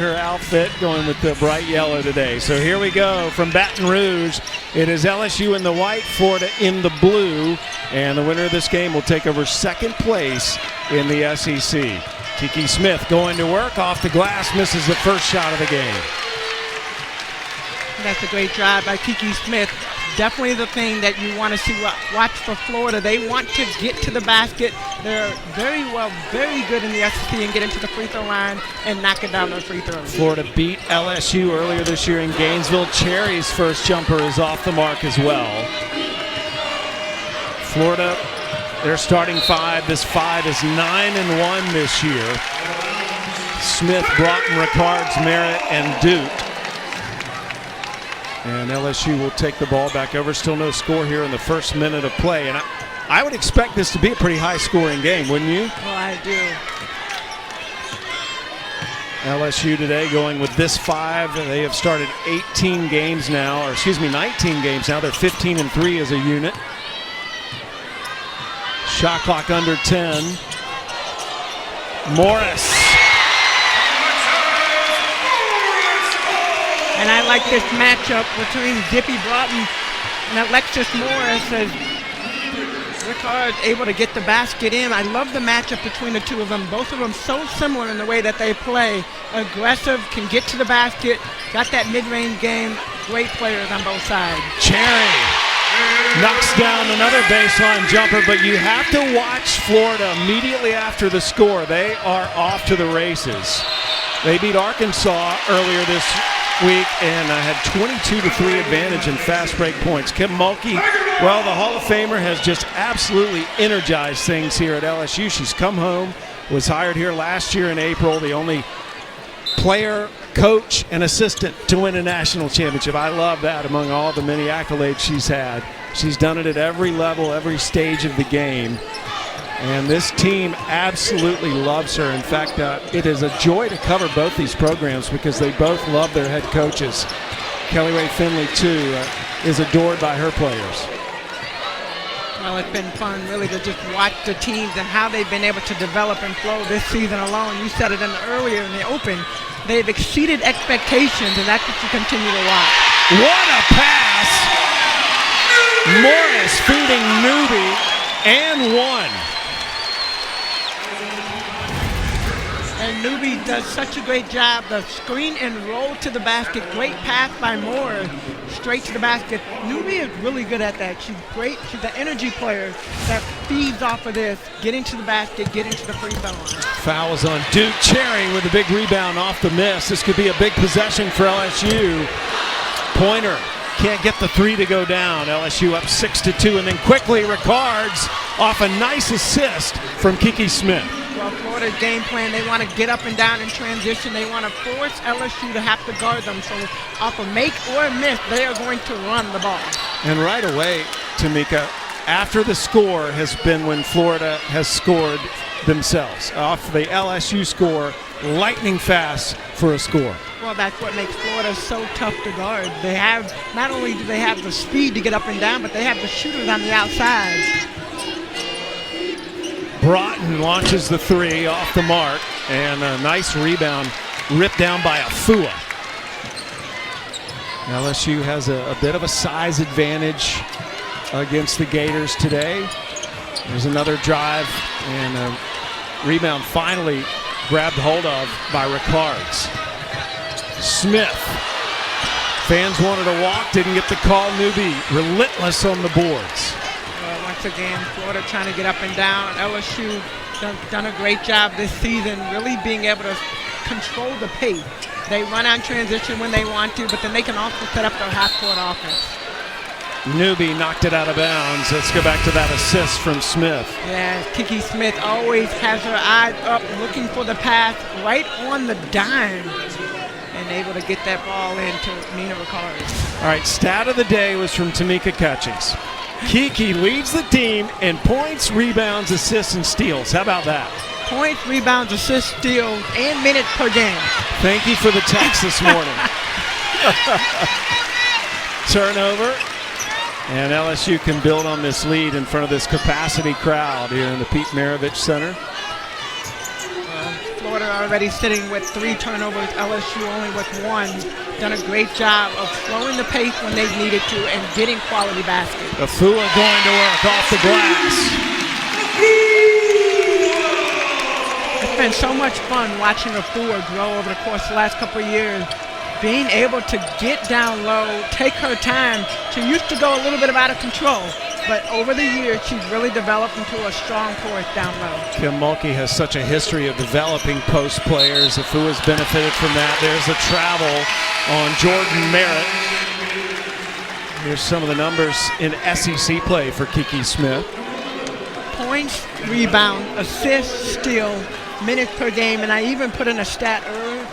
Her outfit going with the bright yellow today. So here we go from Baton Rouge. It is LSU in the white, Florida in the blue, and the winner of this game will take over second place in the SEC. Kiki Smith going to work off the glass, misses the first shot of the game. That's a great drive by Kiki Smith. Definitely the thing that you want to see watch for Florida. They want to get to the basket. They're very good in the SEC and get into the free throw line and knock it down the free throw. Florida beat LSU earlier this year in Gainesville. Cherry's first jumper is off the mark as well. Florida, their starting five. This five is 9-1 this year. Smith, Broughton, Ricards, Merritt, and Duke. And LSU will take the ball back over. Still no score here in the first minute of play. And I would expect this to be a pretty high-scoring game, wouldn't you? Oh, I do. LSU today going with this five. They have started 19 games now. They're 15-3 as a unit. Shot clock under 10. Morris. And I like this matchup between Zippy Broughton and Alexis Morris as Rickard's able to get the basket in. I love the matchup between the two of them. Both of them so similar in the way that they play. Aggressive, can get to the basket, got that mid-range game. Great players on both sides. Cherry knocks down another baseline jumper, but you have to watch Florida immediately after the score. They are off to the races. They beat Arkansas earlier this week and had 22-3 advantage in fast break points. Kim Mulkey, well, the Hall of Famer, has just absolutely energized things here at LSU. She's come home, was hired here last year in April, the only player, coach, and assistant to win a national championship. I love that among all the many accolades she's had. She's done it at every level, every stage of the game. And this team absolutely loves her. In fact, it is a joy to cover both these programs because they both love their head coaches. Kelly Ray Finley, too, is adored by her players. Well, it's been fun, really, to just watch the teams and how they've been able to develop and flow this season alone. You said it earlier in the open. They've exceeded expectations, and that's what you continue to watch. What a pass! Morris feeding Newby and one. And Newby does such a great job. The screen and roll to the basket. Great pass by Moore. Straight to the basket. Newby is really good at that. She's great. She's an energy player that feeds off of this. Getting to the basket, getting to the free throw line. Fouls on Duke. Cherry with a big rebound off the miss. This could be a big possession for LSU. Pointer can't get the three to go down. LSU up 6-2, and then quickly Ricards off a nice assist from Kiki Smith. Well, Florida's game plan, they want to get up and down in transition. They want to force LSU to have to guard them. So off a make or a miss, they are going to run the ball. And right away, Tamika, after the score has been when Florida has scored themselves. Off the LSU score, lightning fast for a score. Well, that's what makes Florida so tough to guard. They have, not only do they have the speed to get up and down, but they have the shooters on the outside. Broughton launches the three off the mark, and a nice rebound ripped down by Afua. LSU has a bit of a size advantage against the Gators today. There's another drive, and a rebound finally grabbed hold of by Ricards. Smith. Fans wanted to walk, didn't get the call. Newby relentless on the boards. Once again, Florida trying to get up and down. LSU done a great job this season, really being able to control the pace. They run on transition when they want to, but then they can also set up their half-court offense. Newby knocked it out of bounds. Let's go back to that assist from Smith. Yeah, Kiki Smith always has her eyes up, looking for the pass right on the dime, and able to get that ball into Nina Ricards. All right, stat of the day was from Tamika Catchings. Kiki leads the team in points, rebounds, assists, and steals. How about that? Points, rebounds, assists, steals, and minutes per game. Thank you for the text this morning. Turnover. And LSU can build on this lead in front of this capacity crowd here in the Pete Maravich Center. Florida already sitting with 3 turnovers, LSU only with 1. Done a great job of slowing the pace when they've needed to and getting quality baskets. Afua going to work off the glass. It's been so much fun watching Afua grow over the course of the last couple of years. Being able to get down low, take her time. She used to go a little bit out of control, but over the years, she's really developed into a strong force down low. Kim Mulkey has such a history of developing post players. Afua's benefited from that. There's the travel on Jordan Merritt. Here's some of the numbers in SEC play for Kiki Smith. Points, rebound, assists, steal, minutes per game, and I even put in a stat earlier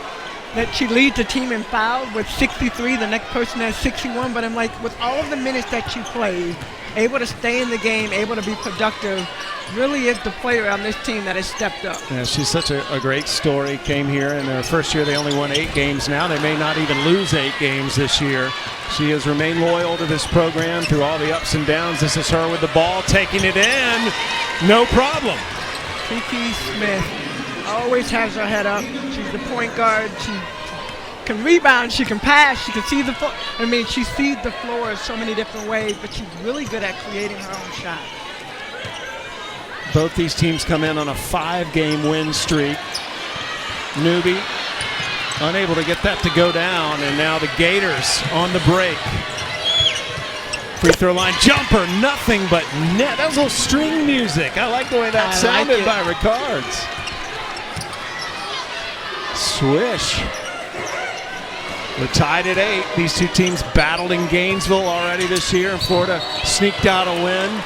that she leads the team in fouls with 63. The next person has 61, but I'm like, with all of the minutes that she plays, able to stay in the game, able to be productive, really is the player on this team that has stepped up. Yeah, she's such a great story. Came here in their first year, they only won 8 games. Now they may not even lose 8 games this year. She has remained loyal to this program through all the ups and downs. This is her with the ball, taking it in, no problem. Kiki Smith always has her head up. She's the point guard. She can rebound, she can pass, she can see the floor. I mean, she sees the floor in so many different ways, but she's really good at creating her own shot. Both these teams come in on a 5-game win streak. Newbie unable to get that to go down, and now the Gators on the break. Free throw line jumper, nothing but net. That was a little string music. I like the way that sounded by Ricards. Swish. We're tied at 8. These two teams battled in Gainesville already this year, and Florida sneaked out a win.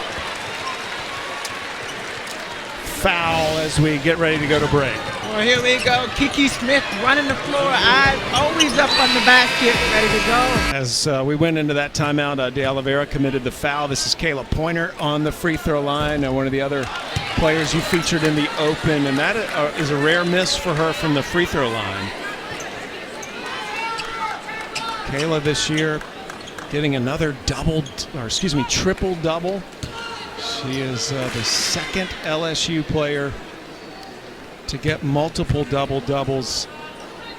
Foul as we get ready to go to break. Well, here we go. Kiki Smith running the floor. Eyes always up on the basket, ready to go. As we went into that timeout, De Oliveira committed the foul. This is Kayla Pointer on the free throw line, one of the other players you featured in the open, and that is a rare miss for her from the free throw line. Kayla this year getting another triple-double. She is the second LSU player to get multiple double-doubles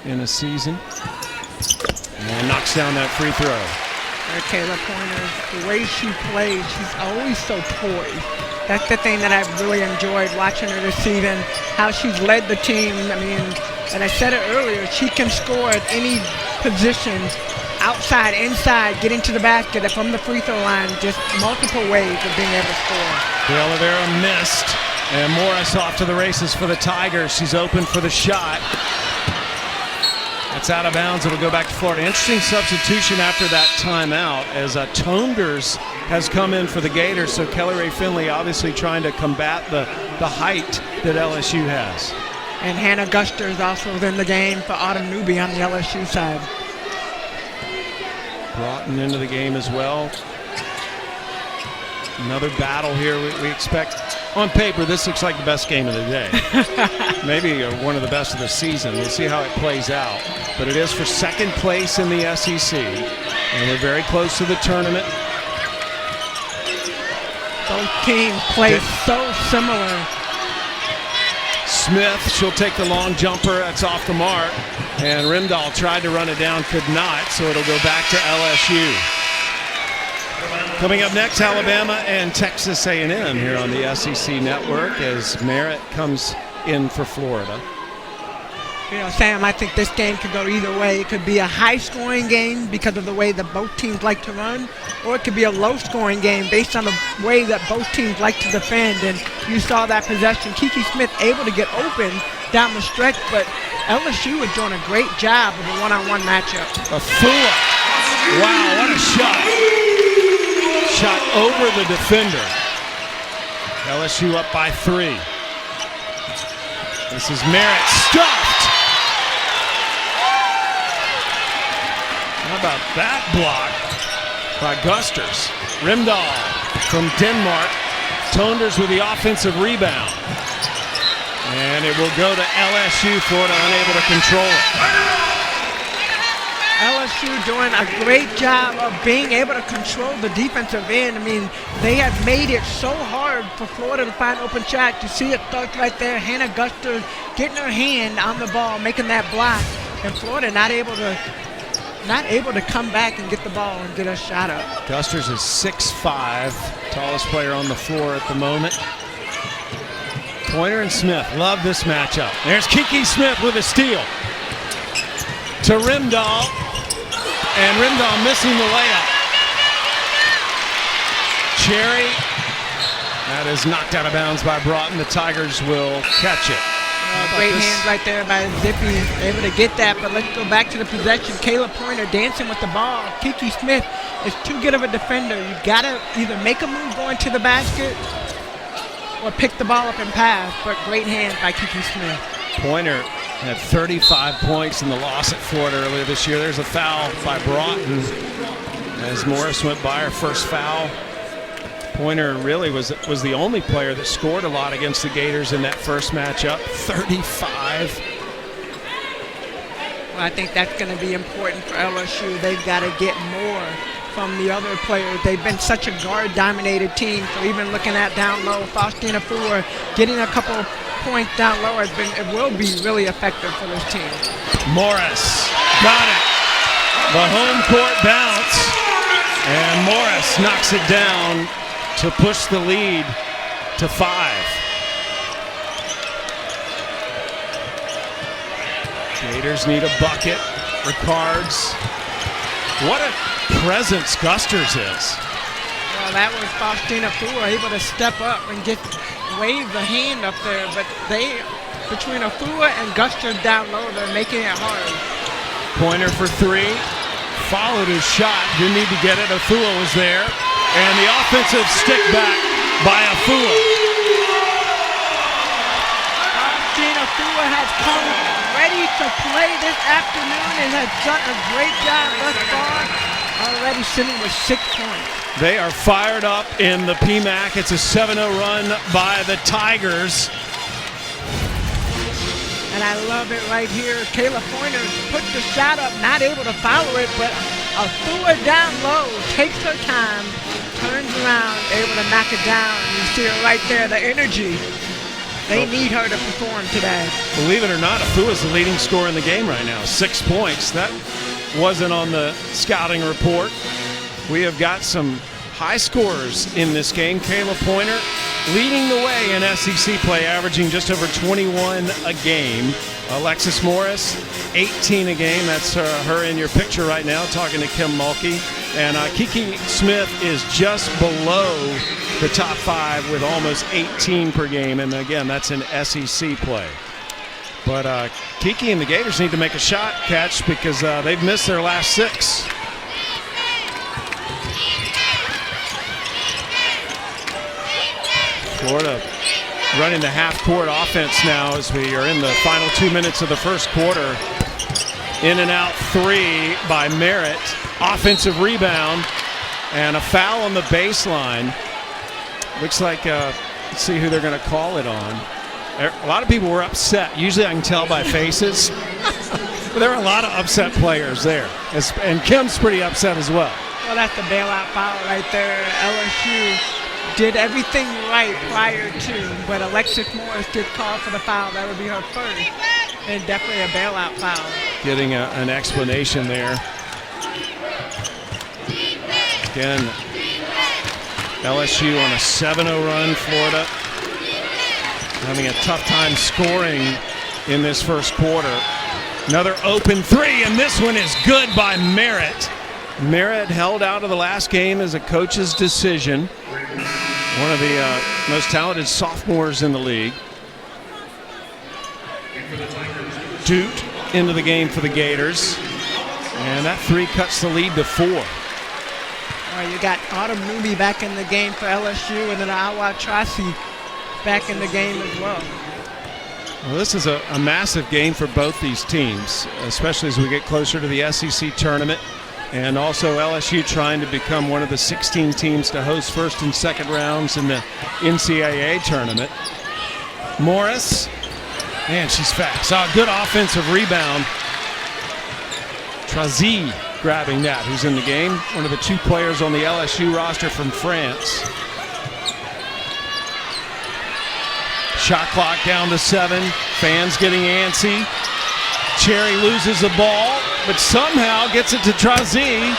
in a season. And knocks down that free throw. Kayla Pointer, the way she plays, she's always so poised. That's the thing that I've really enjoyed watching her this season, how she's led the team. I mean, and I said it earlier, she can score at any position, outside, inside, getting to the basket, from the free throw line, just multiple ways of being able to score. De Oliveira missed, and Morris off to the races for the Tigers. She's open for the shot. That's out of bounds. It'll go back to Florida. Interesting substitution after that timeout as Tonders has come in for the Gators. So Kelly Ray Finley obviously trying to combat the height that LSU has. And Hannah Guster is also in the game for Autumn Newby on the LSU side. Broughton into the game as well. Another battle here. We expect, on paper, this looks like the best game of the day. Maybe one of the best of the season. We'll see how it plays out. But it is for second place in the SEC. And we're very close to the tournament. Both teams play so similar. Smith, she'll take the long jumper. That's off the mark. And Rimdahl tried to run it down, could not, so it'll go back to LSU. Coming up next, Alabama and Texas A&M here on the SEC Network as Merritt comes in for Florida. You know, Sam, I think this game could go either way. It could be a high-scoring game because of the way that both teams like to run, or it could be a low-scoring game based on the way that both teams like to defend. And you saw that possession. Kiki Smith able to get open down the stretch, but LSU is doing a great job of a one-on-one matchup. Afua. Wow, what a shot. Shot over the defender. LSU up by 3. This is Merritt stuffed. How about that block by Gusters? Rimdahl from Denmark. Tonders with the offensive rebound. And it will go to LSU. Florida unable to control it. LSU LSU doing a great job of being able to control the defensive end. I mean, they have made it so hard for Florida to find open shot. You see it stuck right there. Hannah Guster getting her hand on the ball, making that block, and Florida not able to come back and get the ball and get a shot up. Gusters is 6'5", tallest player on the floor at the moment. Pointer and Smith love this matchup. There's Kiki Smith with a steal to Rimdahl, and Rimdahl missing the layup. Cherry, that is knocked out of bounds by Broughton. The Tigers will catch it. Great hands right there by Zippy, able to get that, but let's go back to the possession. Kayla Pointer dancing with the ball. Kiki Smith is too good of a defender. You gotta either make a move going to the basket or pick the ball up and pass, but great hands by Kiki Smith. Pointer had 35 points in the loss at Florida earlier this year. There's a foul by Broughton as Morris went by her first foul. Pointer really was the only player that scored a lot against the Gators in that first matchup, 35. Well, I think that's going to be important for LSU. They've got to get more from the other players. They've been such a guard-dominated team, so even looking at down low, Faustina Fuhr getting a couple points down low it will be really effective for this team. Morris got it. The home court bounce, and Morris knocks it down to push the lead to 5. Gators need a bucket. Ricards. What a presence Gusters is. Well, that was Faustina Fuhr able to step up and wave the hand up there, but between Fuhr and Gusters down low, they're making it hard. Pointer for 3. Followed his shot. Didn't need to get it. Fuhr was there. And the offensive stick back by Fuhr. Faustina Fuhr has come ready to play this afternoon and has done a great job thus far. Already sitting with 6 points. They are fired up in the PMAC. It's a 7-0 run by the Tigers. And I love it right here. Kayla Pointer put the shot up, not able to follow it, but Fuhr down low, takes her time, turns around, able to knock it down. You see it right there, the energy. They need her to perform today. Believe it or not, Fuhr is the leading scorer in the game right now. 6 points. That wasn't on the scouting report. We have got some high scorers in this game. Kayla Pointer leading the way in SEC play, averaging just over 21 a game. Alexis Morris, 18 a game. That's her in your picture right now, talking to Kim Mulkey. And Kiki Smith is just below the top 5 with almost 18 per game. And again, that's in SEC play. But Kiki and the Gators need to make a shot catch because they've missed their last 6. Florida running the half-court offense now as we are in the final 2 minutes of the first quarter. In and out 3 by Merritt. Offensive rebound and a foul on the baseline. Looks like, let's see who they're going to call it on. A lot of people were upset. Usually I can tell by faces. But there are a lot of upset players there. And Kim's pretty upset as well. Well, that's the bailout foul right there. LSU did everything right prior to, but Alexis Morris did call for the foul. That would be her first, and definitely a bailout foul. Getting an explanation there. Again, LSU on a 7-0 run. Florida having a tough time scoring in this first quarter. Another open 3, and this one is good by Merritt. Merritt held out of the last game as a coach's decision. One of the most talented sophomores in the league. Doot into the game for the Gators. And that 3 cuts the lead to 4. Well, you got Autumn Newby back in the game for LSU, and then Awa Tracy back in the game as well. Well, this is a massive game for both these teams, especially as we get closer to the SEC tournament. And also LSU trying to become one of the 16 teams to host first and second rounds in the NCAA tournament. Morris, man, she's fast. Good offensive rebound. Trazy grabbing that. Who's in the game? One of the 2 players on the LSU roster from France. Shot clock down to 7. Fans getting antsy. Cherry loses the ball, but somehow gets it to Trazy.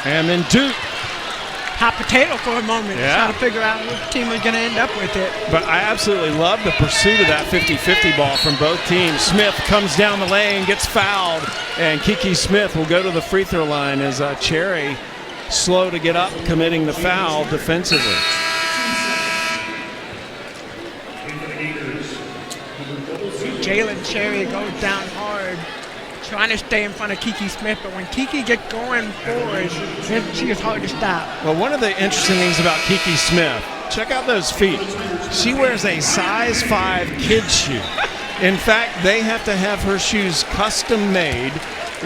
And then Duke. Hot potato for a moment. Yeah. Trying to figure out which team was going to end up with it. But I absolutely love the pursuit of that 50-50 ball from both teams. Smith comes down the lane, gets fouled, and Kiki Smith will go to the free throw line as Cherry slow to get up, committing the foul defensively. Jalen Cherry goes down hard, trying to stay in front of Kiki Smith, but when Kiki gets going forward, she is hard to stop. Well, one of the interesting things about Kiki Smith, check out those feet. She wears a size 5 kid shoe. In fact, they have to have her shoes custom made.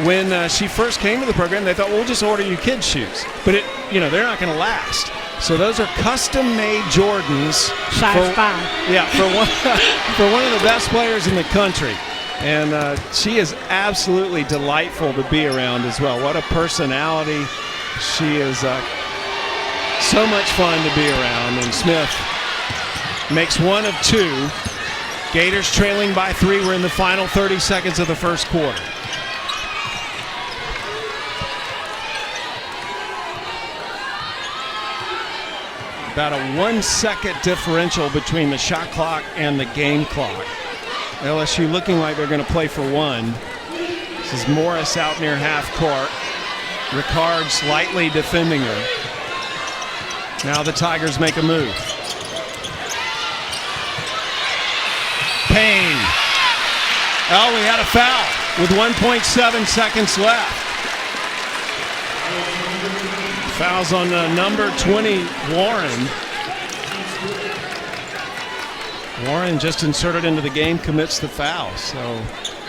When she first came to the program, they thought, well, we'll just order you kids shoes. But they're not going to last. So those are custom-made Jordans. Size 5. Yeah, for one of the best players in the country. And she is absolutely delightful to be around as well. What a personality. She is so much fun to be around. And Smith makes 1 of 2. Gators trailing by 3. We're in the final 30 seconds of the first quarter. About a 1-second differential between the shot clock and the game clock. LSU looking like they're going to play for 1. This is Morris out near half court. Ricard slightly defending her. Now the Tigers make a move. Payne. Oh, we had a foul with 1.7 seconds left. Fouls on number 20, Warren. Warren just inserted into the game, commits the foul. So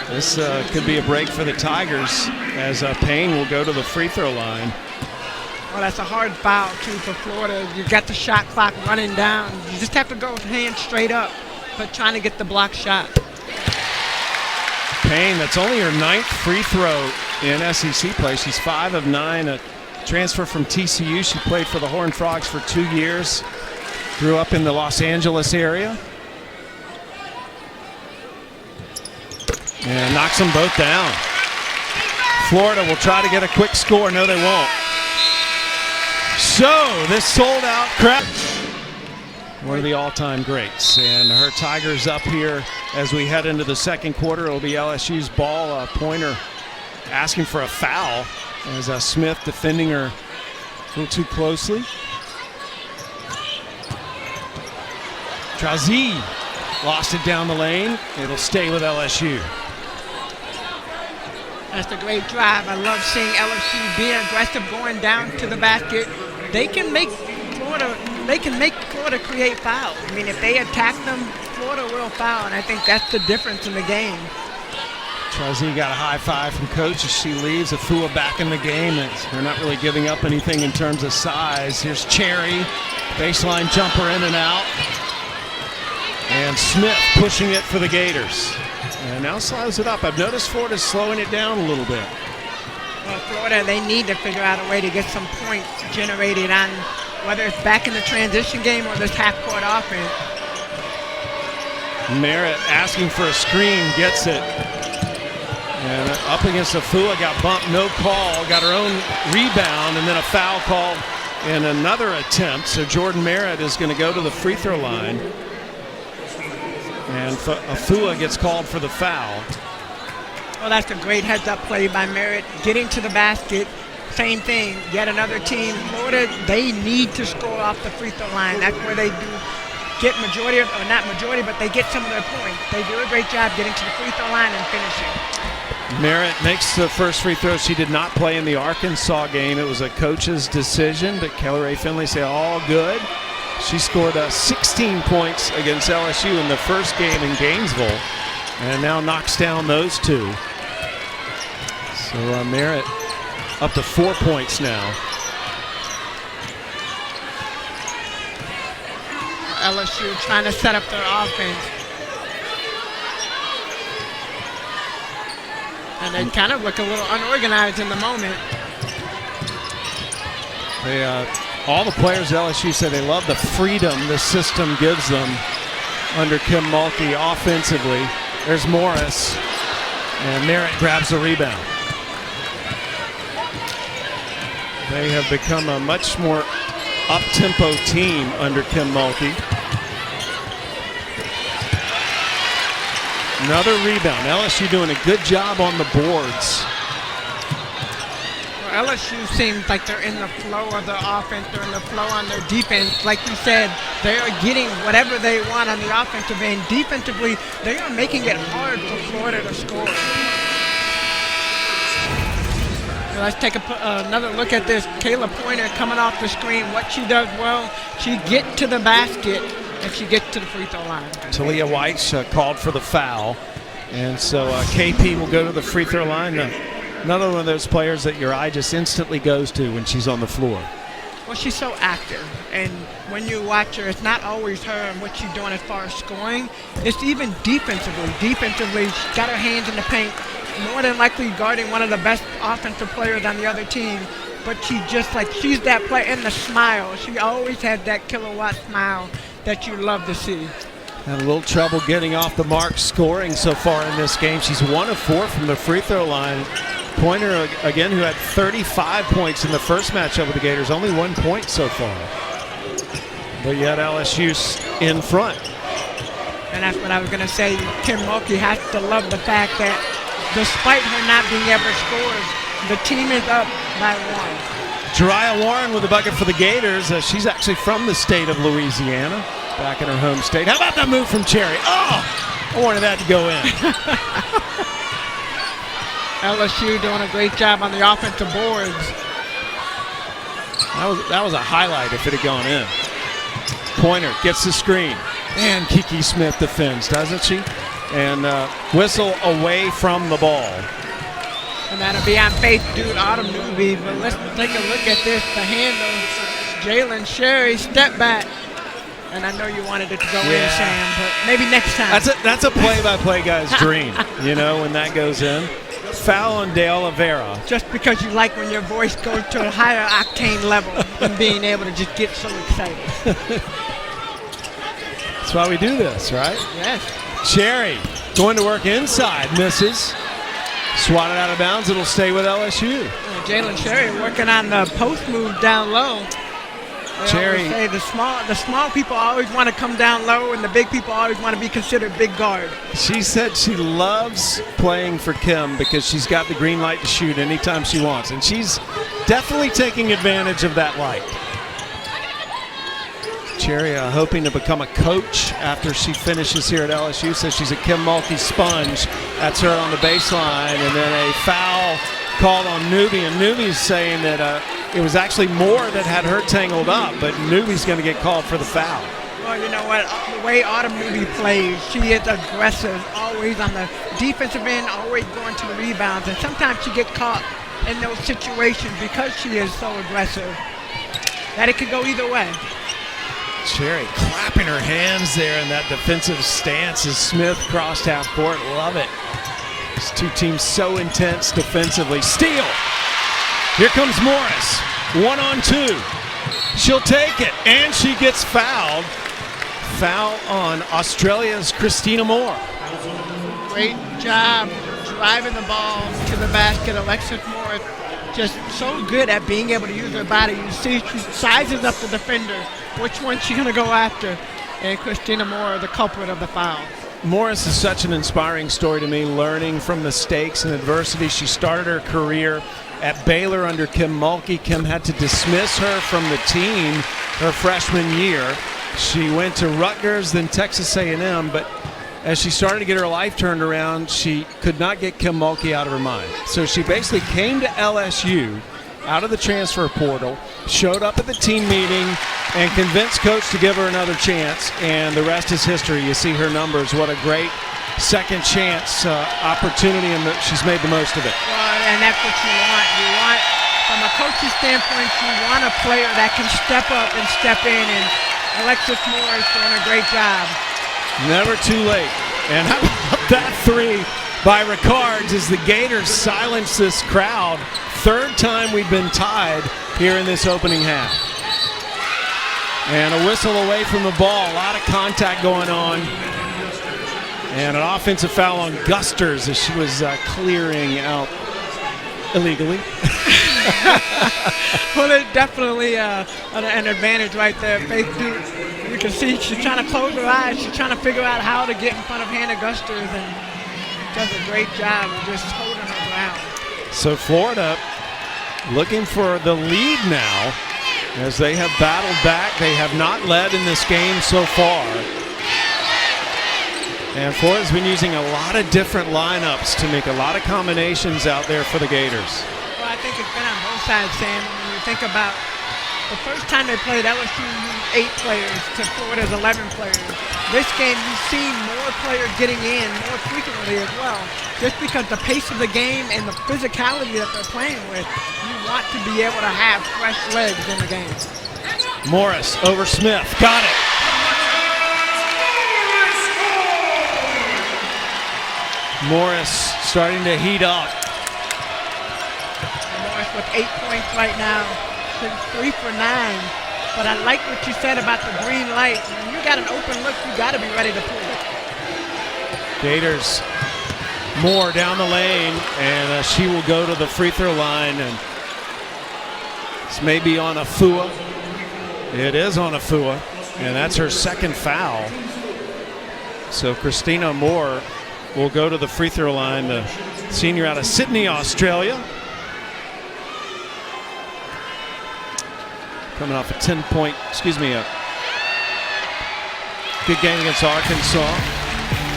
this could be a break for the Tigers as Payne will go to the free throw line. Well, that's a hard foul, too, for Florida. You got the shot clock running down. You just have to go with hands straight up, but trying to get the block shot. Payne, that's only her 9th free throw in SEC play. She's 5 of 9. A transfer from TCU. She played for the Horned Frogs for 2 years. Grew up in the Los Angeles area. And knocks them both down. Florida will try to get a quick score. No, they won't. So, this sold-out crowd. One of the all-time greats. And her Tigers up here as we head into the second quarter. It'll be LSU's ball. Pointer asking for a foul as Smith defending her a little too closely. Trazy lost it down the lane. It'll stay with LSU. That's a great drive. I love seeing LSU being aggressive, going down to the basket. They can make Florida create fouls. I mean, if they attack them, Florida will foul, and I think that's the difference in the game. Trazy got a high five from coach as she leaves. Afua back in the game. They're not really giving up anything in terms of size. Here's Cherry, baseline jumper in and out. And Smith pushing it for the Gators. And now slows it up. I've noticed Florida's slowing it down a little bit. Well, Florida, they need to figure out a way to get some points generated on whether it's back in the transition game or this half-court offense. Merritt asking for a screen, gets it. And up against Afua, got bumped, no call, got her own rebound, and then a foul called in another attempt. So Jordan Merritt is going to go to the free throw line. And Afua gets called for the foul. Well, that's a great heads-up play by Merritt. Getting to the basket, same thing. Yet another team. Florida, they need to score off the free throw line. That's where they do get majority, or not majority, but they get some of their points. They do a great job getting to the free throw line and finishing. Merritt makes the first free throw. She did not play in the Arkansas game. It was a coach's decision, but Kelly Ray Finley said all good. She scored 16 points against LSU in the first game in Gainesville and now knocks down those 2. So Merritt up to 4 points now. LSU trying to set up their offense. And they kind of look a little unorganized in the moment. All the players at LSU say they love the freedom the system gives them under Kim Mulkey offensively. There's Morris, and Merritt grabs the rebound. They have become a much more up-tempo team under Kim Mulkey. Another rebound. LSU doing a good job on the boards. Well, LSU seems like they're in the flow of the offense. They're in the flow on their defense. Like you said, they are getting whatever they want on the offensive end. Defensively, they are making it hard for Florida to score. So let's take another look at this. Kayla Pointer coming off the screen. What she does well, she gets to the basket and she gets to the free throw line. Talia White called for the foul. And so KP will go to the free throw line. Another one of those players that your eye just instantly goes to when she's on the floor. Well, she's so active, and when you watch her, it's not always her and what she's doing as far as scoring. It's even defensively. Defensively, she's got her hands in the paint, more than likely guarding one of the best offensive players on the other team. But she's that player, and the smile. She always had that kilowatt smile that you love to see. Had a little trouble getting off the mark scoring so far in this game. She's 1 of 4 from the free throw line. Pointer, again, who had 35 points in the first matchup with the Gators, only 1 point so far. But yet LSU in front. And that's what I was going to say. Kim Mulkey has to love the fact that despite her not being able to score, the team is up by 1. Jariah Warren with a bucket for the Gators. She's actually from the state of Louisiana, back in her home state. How about that move from Cherry? Oh, I wanted that to go in. LSU doing a great job on the offensive boards. That was a highlight if it had gone in. Pointer gets the screen. And Kiki Smith defends, doesn't she? And whistle away from the ball. And that'll be on Faith Dude Autumn Newby. But let's take a look at this. The handle. Jalen Sherry, step back. And I know you wanted it to go in, Sam, but maybe next time. That's a play-by-play guy's dream, when that goes in. Foul on De Oliveira. Just because you like when your voice goes to a higher octane level than being able to just get so excited. That's why we do this, right? Yes. Cherry going to work inside, misses. Swatted out of bounds, it'll stay with LSU. Jalen Cherry working on the post move down low. Cherry. Say the small people always want to come down low, and the big people always want to be considered big guard. She said she loves playing for Kim because she's got the green light to shoot anytime she wants, and she's definitely taking advantage of that light. Cherry hoping to become a coach after she finishes here at LSU, so she's a Kim Mulkey sponge. That's her on the baseline, and then a foul called on Newby, and Newby's saying that it was actually Moore that had her tangled up, but Newby's going to get called for the foul. Well, you know what? The way Autumn Newby plays, she is aggressive, always on the defensive end, always going to the rebounds, and sometimes she gets caught in those situations because she is so aggressive that it could go either way. Cherry clapping her hands there in that defensive stance as Smith crossed half court. Love it. These two teams so intense defensively. Steal. Here comes Morris. 1-on-2. She'll take it, and she gets fouled. Foul on Australia's Christina Moore. Great job driving the ball to the basket. Alexis Moore just so good at being able to use her body. You see she sizes up the defender, which one she's going to go after. And Christina Moore, the culprit of the foul. Morris is such an inspiring story to me, learning from mistakes and adversity. She started her career at Baylor under Kim Mulkey. Kim had to dismiss her from the team her freshman year. She went to Rutgers, then Texas A&M, but as she started to get her life turned around, she could not get Kim Mulkey out of her mind. So she basically came to LSU out of the transfer portal, showed up at the team meeting, and convinced Coach to give her another chance, and the rest is history. You see her numbers. What a great second chance opportunity, and she's made the most of it. Well, and that's what you want. You want, from a coach's standpoint, you want a player that can step up and step in, and Alexis Moore is doing a great job. Never too late. And how about that three by Ricards as the Gators silence this crowd. Third time we've been tied here in this opening half. And a whistle away from the ball. A lot of contact going on. And an offensive foul on Gusters as she was clearing out illegally. Well, it's definitely an advantage right there. Faith Duke, you can see she's trying to close her eyes. She's trying to figure out how to get in front of Hannah Gusters, and does a great job of just holding her ground. So Florida looking for the lead now as they have battled back. They have not led in this game so far. And Florida's been using a lot of different lineups to make a lot of combinations out there for the Gators. Well, I think it's been on both sides, Sam. When you think about the first time they played, LSU used 8 players to Florida's 11 players. This game, you've seen more players getting in more frequently as well. Just because the pace of the game and the physicality that they're playing with, you want to be able to have fresh legs in the game. Morris over Smith. Got it. Morris starting to heat up. Morris with 8 points right now. She's 3 for 9. But I like what you said about the green light. When you got an open look, you got to be ready to pull it. Gators, Moore down the lane, and she will go to the free throw line. And this may be on Afua. It is on Afua, and that's her second foul. So Christina Moore will go to the free throw line, the senior out of Sydney, Australia. Coming off a 10-point, a good game against Arkansas.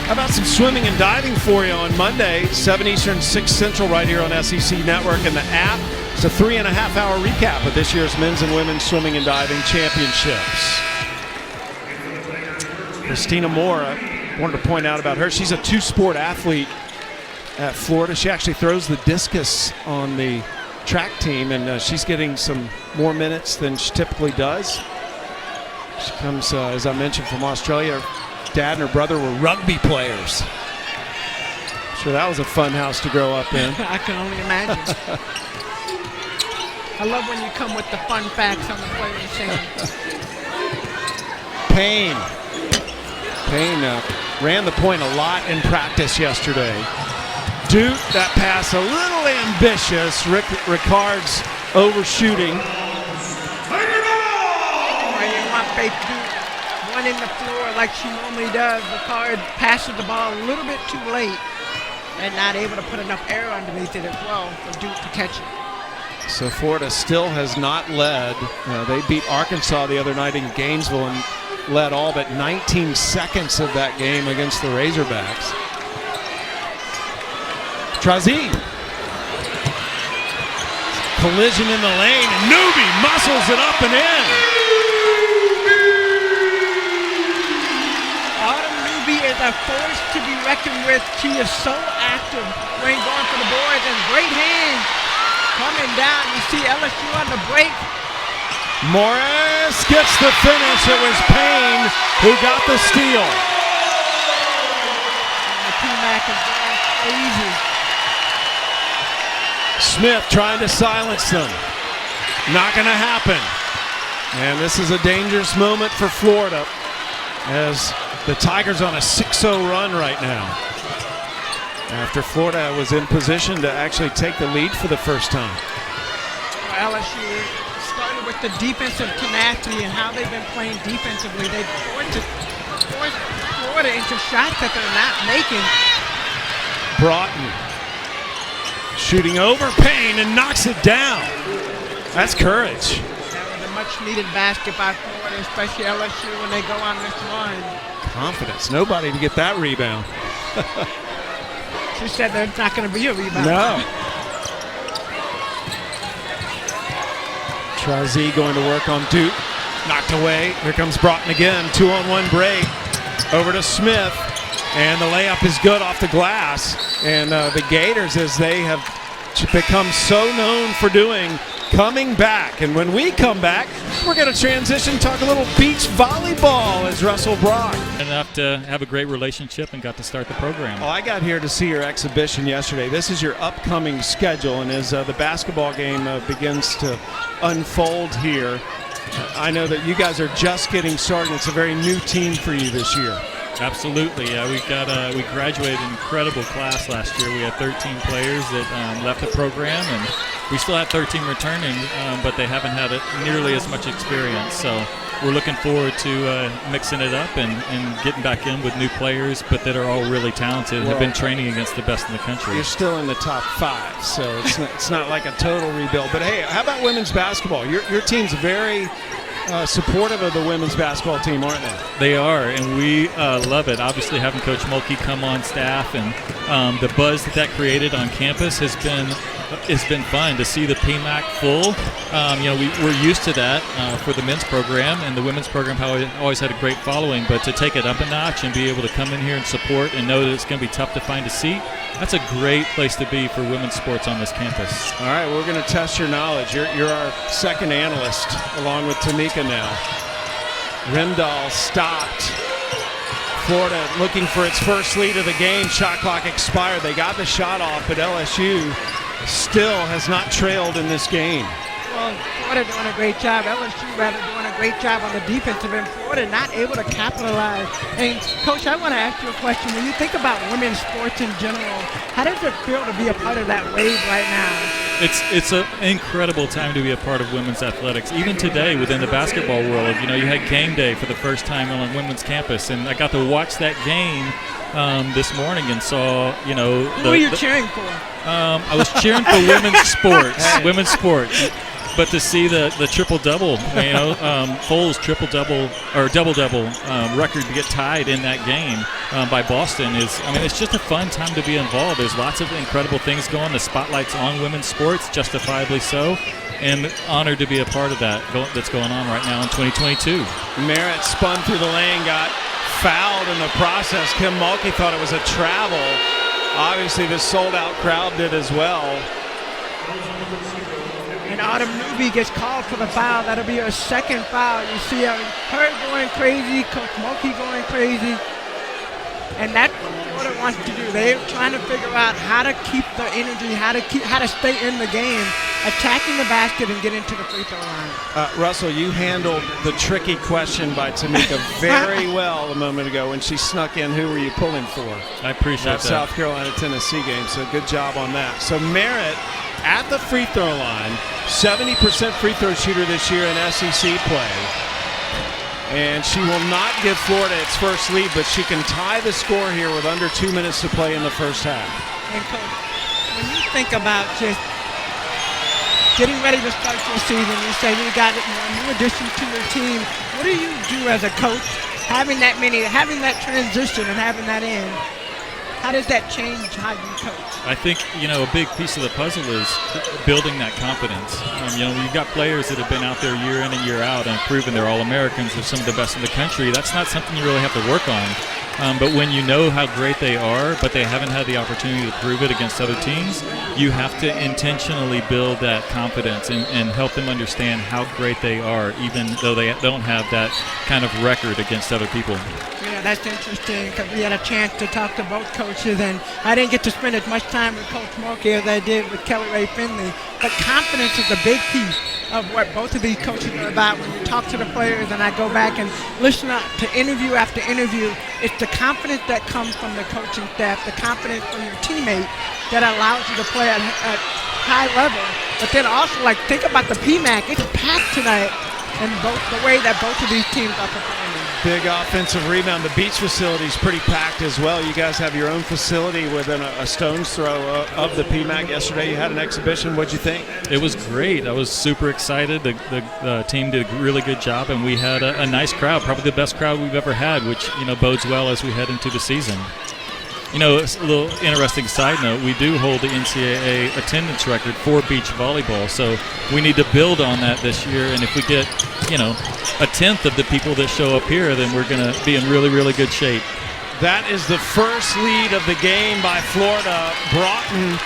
How about some swimming and diving for you on Monday, 7 Eastern, 6 Central, right here on SEC Network and the app. It's a 3.5-hour recap of this year's men's and women's swimming and diving championships. Christina Moore, I wanted to point out about her, she's a 2-sport athlete at Florida. She actually throws the discus on the track team, and she's getting some more minutes than she typically does. She comes, as I mentioned, from Australia. Her dad and her brother were rugby players. Sure, that was a fun house to grow up in. I can only imagine. I love when you come with the fun facts on the players, Sam. Payne ran the point a lot in practice yesterday. Duke, that pass a little ambitious. Ricards overshooting. Well, you want Faith Duke running the floor like she normally does. Ricard passes the ball a little bit too late and not able to put enough air underneath it as well for Duke to catch it. So Florida still has not led. They beat Arkansas the other night in Gainesville and led all but 19 seconds of that game against the Razorbacks. Trazie. Collision in the lane, and Newby muscles it up and in. Autumn Newby is a force to be reckoned with. She is so active when going for the boards, and great hands coming down. You see LSU on the break. Morris gets the finish. It was Payne who got the steal. And the P-Mac is going crazy. Smith trying to silence them. Not going to happen. And this is a dangerous moment for Florida as the Tigers on a 6-0 run right now. After Florida was in position to actually take the lead for the first time. LSU started with the defensive tenacity and how they've been playing defensively. They forced Florida into shots that they're not making. Broughton shooting over Payne and knocks it down. That's courage. That was a much-needed basket by Florida, especially LSU when they go on this run. Confidence. Nobody to get that rebound. She said there's not going to be a rebound. No. Trazie going to work on Duke. Knocked away. Here comes Broughton again. 2-on-1 break. Over to Smith. And the layup is good off the glass. And the Gators, as they have become so known for doing, coming back. And when we come back, we're going to transition, talk a little beach volleyball as Russell Brock. Enough to have a great relationship and got to start the program. Well, I got here to see your exhibition yesterday. This is your upcoming schedule, and as the basketball game begins to unfold here, I know that you guys are just getting started. It's a very new team for you this year. Absolutely. We graduated an incredible class last year. We had 13 players that left the program, and we still have 13 returning, but they haven't had nearly as much experience. So we're looking forward to mixing it up and getting back in with new players, but that are all really talented and have been training against the best in the country. You're still in the top 5, so it's not like a total rebuild. But hey, how about women's basketball? Your team's very supportive of the women's basketball team, aren't they? They are, and we love it. Obviously, having Coach Mulkey come on staff and the buzz that created on campus has been fun to see the PMAC full. We're used to that for the men's program, and the women's program always had a great following. But to take it up a notch and be able to come in here and support and know that it's going to be tough to find a seat, that's a great place to be for women's sports on this campus. All right, we're going to test your knowledge. You're our second analyst, along with Tamika now. Rimdahl stopped. Florida looking for its first lead of the game. Shot clock expired. They got the shot off, but LSU still has not trailed in this game. Well, Florida doing a great job. LSU rather doing a great job on the defensive end. Florida not able to capitalize. And Coach, I want to ask you a question. When you think about women's sports in general, how does it feel to be a part of that wave right now? It's an incredible time to be a part of women's athletics. Even today within the basketball world, you had game day for the first time on women's campus, and I got to watch that game this morning and saw, Who were you cheering for? I was cheering for women's sports. But to see the triple-double, Foles triple-double or double-double record to get tied in that game by Boston it's just a fun time to be involved. There's lots of incredible things going. The spotlight's on women's sports, justifiably so, and honored to be a part of that that's going on right now in 2022. Merritt spun through the lane, got fouled in the process. Kim Mulkey thought it was a travel. Obviously, the sold-out crowd did as well. And Autumn Newby gets called for the foul. That'll be her second foul. You see her going crazy, Coach Mulkey going crazy. And that's what Florida wants to do. They're trying to figure out how to keep the energy, how to stay in the game, attacking the basket and get into the free throw line. Russell, you handled the tricky question by Tamika very well a moment ago when she snuck in. Who were you pulling for? I appreciate that. South Carolina-Tennessee game, so good job on that. So Merritt at the free throw line, 70% free throw shooter this year in SEC play. And she will not give Florida its first lead, but she can tie the score here with under 2 minutes to play in the first half. And Coach, when you think about just getting ready to start your season, you say you got new additions to your team. What do you do as a coach, having that transition and having that in? How does that change how you coach? I think, a big piece of the puzzle is building that confidence. You've got players that have been out there year in and year out and proven they're All-Americans. They're some of the best in the country. That's not something you really have to work on. But when you know how great they are, but they haven't had the opportunity to prove it against other teams, you have to intentionally build that confidence and help them understand how great they are, even though they don't have that kind of record against other people. Yeah, that's interesting because we had a chance to talk to both coaches, and I didn't get to spend as much time with Coach Mulkey as I did with Kelly Ray Finley. But confidence is a big piece of what both of these coaches are about. When you talk to the players and I go back and listen to interview after interview, it's the confidence that comes from the coaching staff, the confidence from your teammate that allows you to play at high level. But then also, think about the PMAC. It's packed tonight, and the way that both of these teams are performing. Big offensive rebound. The beach facility is pretty packed as well. You guys have your own facility within a stone's throw of the PMAC. Yesterday you had an exhibition. What'd you think? It was great. I was super excited. The team did a really good job, and we had a nice crowd, probably the best crowd we've ever had, which bodes well as we head into the season. It's a little interesting side note. We do hold the NCAA attendance record for beach volleyball, so we need to build on that this year. And if we get, a tenth of the people that show up here, then we're going to be in really, really good shape. That is the first lead of the game by Florida. Broughton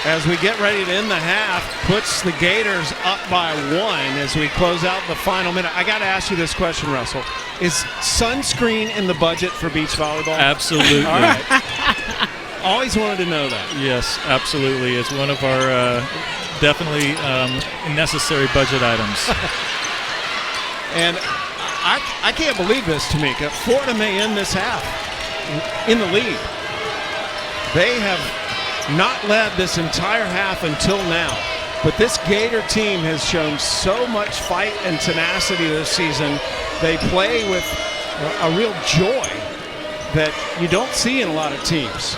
as we get ready to end the half, puts the Gators up by 1 as we close out the final minute. I got to ask you this question, Russell. Is sunscreen in the budget for beach volleyball? Absolutely. All right. Always wanted to know that. Yes, absolutely. It's one of our definitely necessary budget items. And I can't believe this, Tamika. Florida may end this half in the lead. They have not led this entire half until now. But this Gator team has shown so much fight and tenacity this season. They play with a real joy that you don't see in a lot of teams.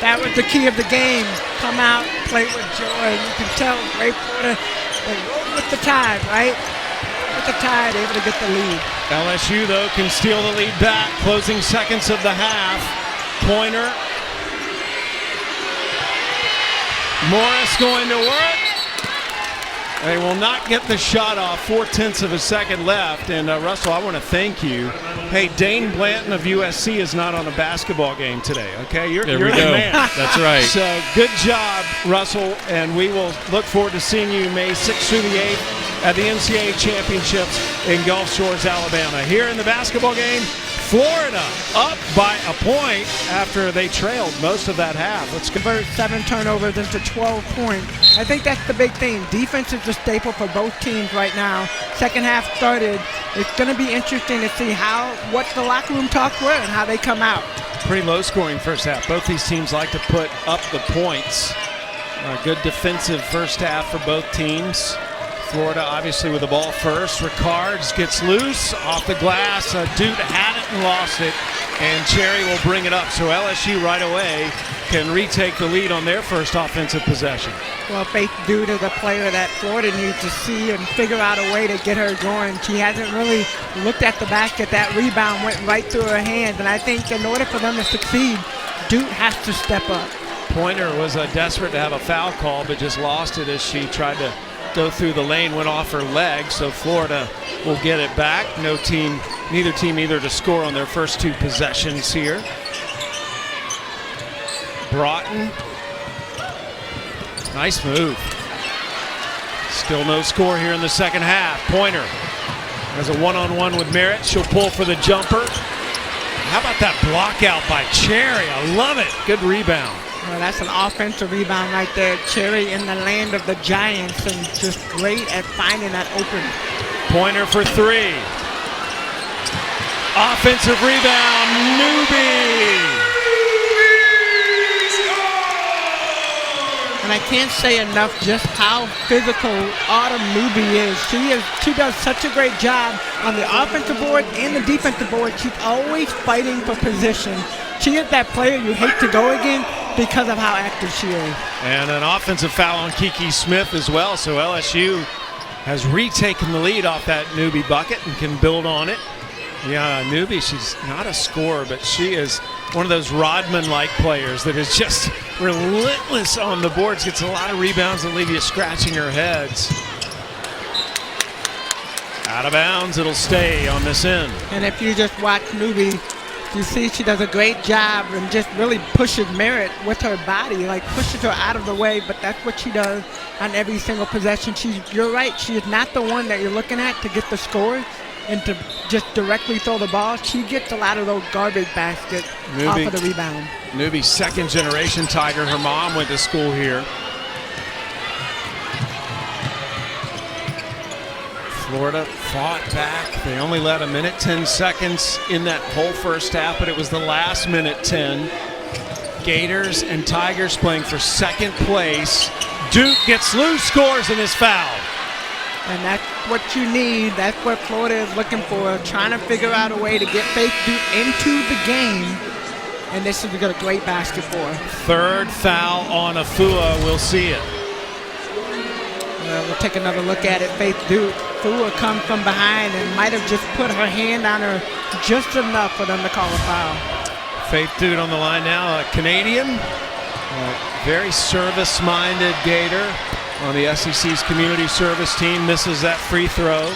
That was the key of the game. Come out, play with joy. You can tell Ray Porter, they roll with the tide, right? With the tide, able to get the lead. LSU, though, can steal the lead back. Closing seconds of the half. Pointer. Morris going to work. They will not get the shot off. 0.4 of a second left. And Russell, I want to thank you. Hey, Dane Blanton of USC is not on a basketball game today. Okay, you're the man. That's right. So good job, Russell. And we will look forward to seeing you May 6th through the 8th at the NCAA Championships in Gulf Shores, Alabama. Here in the basketball game, Florida up by a point after they trailed most of that half. Let's convert 7 turnovers into 12 points. I think that's the big thing. Defense is the staple for both teams right now. Second half started. It's going to be interesting to see what the locker room talks were and how they come out. Pretty low scoring first half. Both these teams like to put up the points. A good defensive first half for both teams. Florida obviously with the ball first. Ricards gets loose off the glass. Dude had it and lost it, and Cherry will bring it up. So LSU right away can retake the lead on their first offensive possession. Well, Faith Dude is a player that Florida needs to see and figure out a way to get her going. She hasn't really looked at the basket. That rebound went right through her hands, and I think in order for them to succeed, Dude has to step up. Pointer was desperate to have a foul call, but just lost it as she tried to go through the lane, went off her leg, so Florida will get it back. Neither team either to score on their first 2 possessions here. Broughton, nice move. Still no score here in the second half. Pointer has a one-on-one with Merritt. She'll pull for the jumper. How about that block out by Cherry? I love it. Good rebound. Well, that's an offensive rebound right there. Cherry in the land of the Giants and just great at finding that open. Pointer for 3. Offensive rebound, Newby. And I can't say enough just how physical Autumn Newby is. She does such a great job on the offensive board and the defensive board. She's always fighting for position. She is that player you hate to go against because of how active she is. And an offensive foul on Kiki Smith as well. So LSU has retaken the lead off that Newby bucket and can build on it. Yeah, Newby, she's not a scorer, but she is one of those Rodman-like players that is just relentless on the boards, gets a lot of rebounds that leave you scratching your heads. Out of bounds, it'll stay on this end. And if you just watch Newby, you see she does a great job and just really pushes Merritt with her body, like pushes her out of the way, but that's what she does on every single possession. You're right, she is not the one that you're looking at to get the score and to just directly throw the ball. She gets a lot of those garbage baskets off of the rebound. Newby, second generation Tiger. Her mom went to school here. Florida fought back. They only led 1 minute 10 seconds in that whole first half, but it was the last minute 10. Gators and Tigers playing for second place. Duke gets loose, scores, and is fouled. And that's what you need. That's what Florida is looking for, trying to figure out a way to get Faith Duke into the game. And this is a great basket for her. Third foul on Afua. We'll see it. We'll take another look at it. Faith Duke. Afua comes from behind and might have just put her hand on her just enough for them to call a foul. Faith Duke on the line now, a Canadian. Very service-minded Gator on the SEC's community service team, misses that free throw.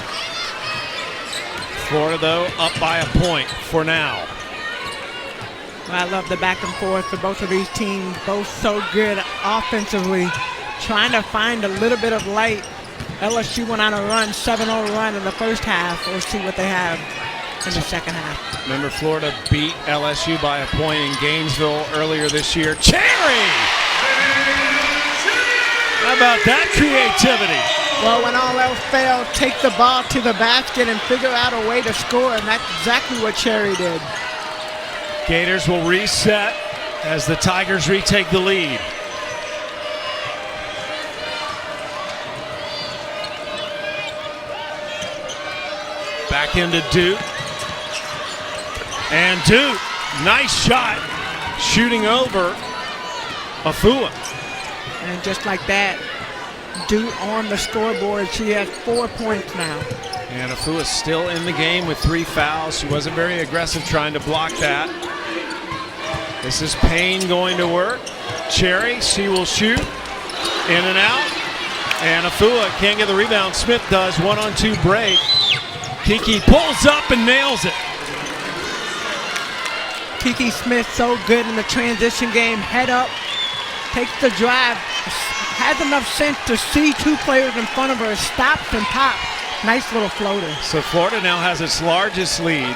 Florida, though, up by a point for now. I love the back and forth for both of these teams, both so good offensively, trying to find a little bit of light. LSU went on a run, 7-0 run in the first half. We'll see what they have in the second half. Remember, Florida beat LSU by a point in Gainesville earlier this year. Cherry! How about that creativity? Well, when all else failed, take the ball to the basket and figure out a way to score, and that's exactly what Cherry did. Gators will reset as the Tigers retake the lead. Back into Duke. And Duke, nice shot, shooting over Afua. And just like that, Duke on the scoreboard. She has 4 points now. And Afua's still in the game with 3 fouls. She wasn't very aggressive trying to block that. This is Payne going to work. Cherry, she will shoot. In and out. And Afua can't get the rebound. Smith does. 1-on-2 break. Kiki pulls up and nails it. Kiki Smith so good in the transition game. Head up, takes the drive, has enough sense to see 2 players in front of her, stops and pops. Nice little floater. So Florida now has its largest lead.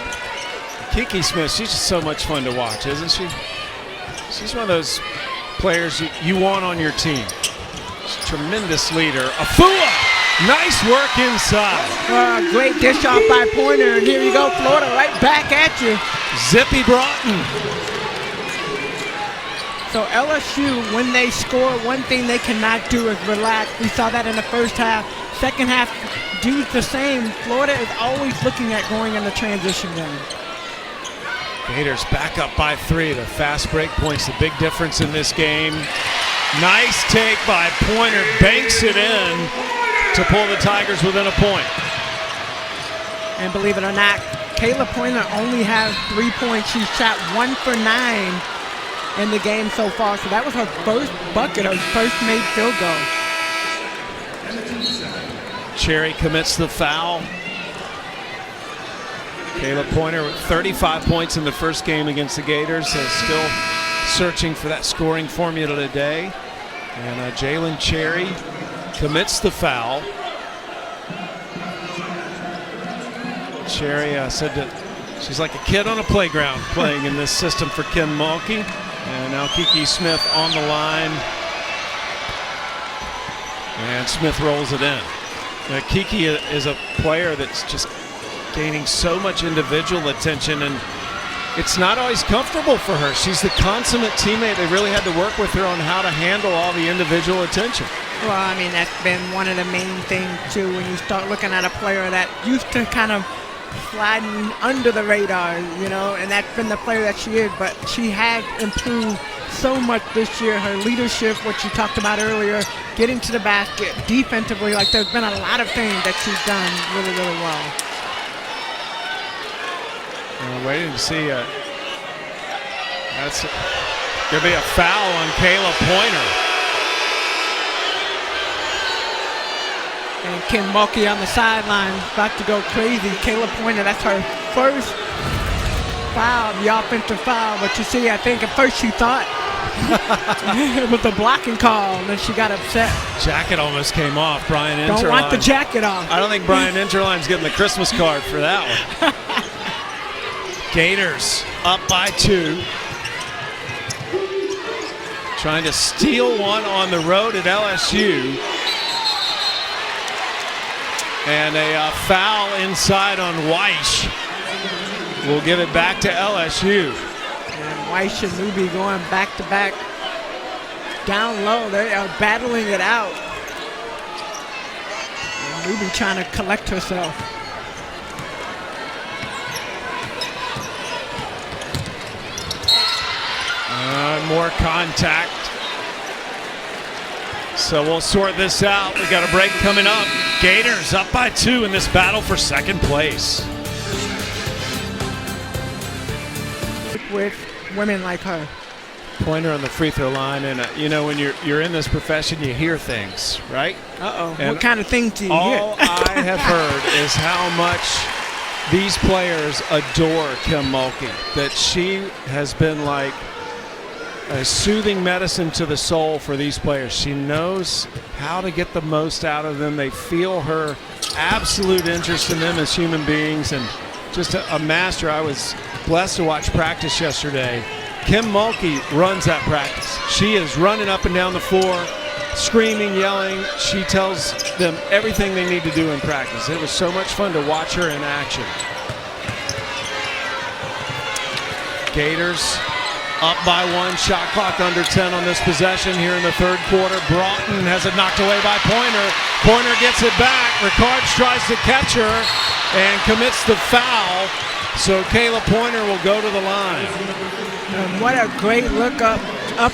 Kiki Smith, she's just so much fun to watch, isn't she? She's one of those players you want on your team. She's a tremendous leader. Afua, nice work inside. Great dish off by Pointer, and here you go, Florida right back at you. Zippy Broughton. So LSU, when they score, one thing they cannot do is relax. We saw that in the first half. Second half, do the same. Florida is always looking at going in the transition game. Gators back up by 3. The fast break points the big difference in this game. Nice take by Pointer, banks it in to pull the Tigers within a point. And believe it or not, Kayla Pointer only has 3 points. She shot 1 for 9 in the game so far. So that was her first bucket, her first made field goal. Cherry commits the foul. Kayla Pointer with 35 points in the first game against the Gators. Still searching for that scoring formula today. And Jalen Cherry commits the foul. Cherry said that she's like a kid on a playground playing in this system for Kim Mulkey. And now Kiki Smith on the line. And Smith rolls it in. Now, Kiki is a player that's just gaining so much individual attention, and it's not always comfortable for her. She's the consummate teammate. They really had to work with her on how to handle all the individual attention. Well, I mean, that's been one of the main things, too, when you start looking at a player that used to kind of sliding under the radar, you know, and that's been the player that she is, but she has improved so much this year. Her leadership, what you talked about earlier, getting to the basket, defensively, like there's been a lot of things that she's done really, really well. Waiting to see. That's going to be a foul on Kayla Pointer. And Kim Mulkey on the sideline, about to go crazy. Kayla Pointer, that's her first foul, the offensive foul. But you see, I think at first she thought it was a blocking call, and then she got upset. Jacket almost came off. Brian Interline. Don't want the jacket off. I don't think Brian Interline's getting the Christmas card for that one. Gators up by 2. Trying to steal one on the road at LSU. And a foul inside on Weish. We'll give it back to LSU. And Weish and Newby going back to back down low. They are battling it out. And Newby trying to collect herself. More contact. So we'll sort this out. We got a break coming up. Gators up by 2 in this battle for second place. With women like her. Pointer on the free throw line, and you know, when you're in this profession, you hear things, right? Uh-oh. And what kind of things do you hear? All I have heard is how much these players adore Kim Mulkey, that she has been like a soothing medicine to the soul for these players. She knows how to get the most out of them. They feel her absolute interest in them as human beings, and just a master. I was blessed to watch practice yesterday. Kim Mulkey runs that practice. She is running up and down the floor, screaming, yelling. She tells them everything they need to do in practice. It was so much fun to watch her in action. Gators up by 1, shot clock under 10 on this possession here in the third quarter. Broughton has it knocked away by Pointer. Pointer gets it back. Rickards tries to catch her and commits the foul. So Kayla Pointer will go to the line. What a great look up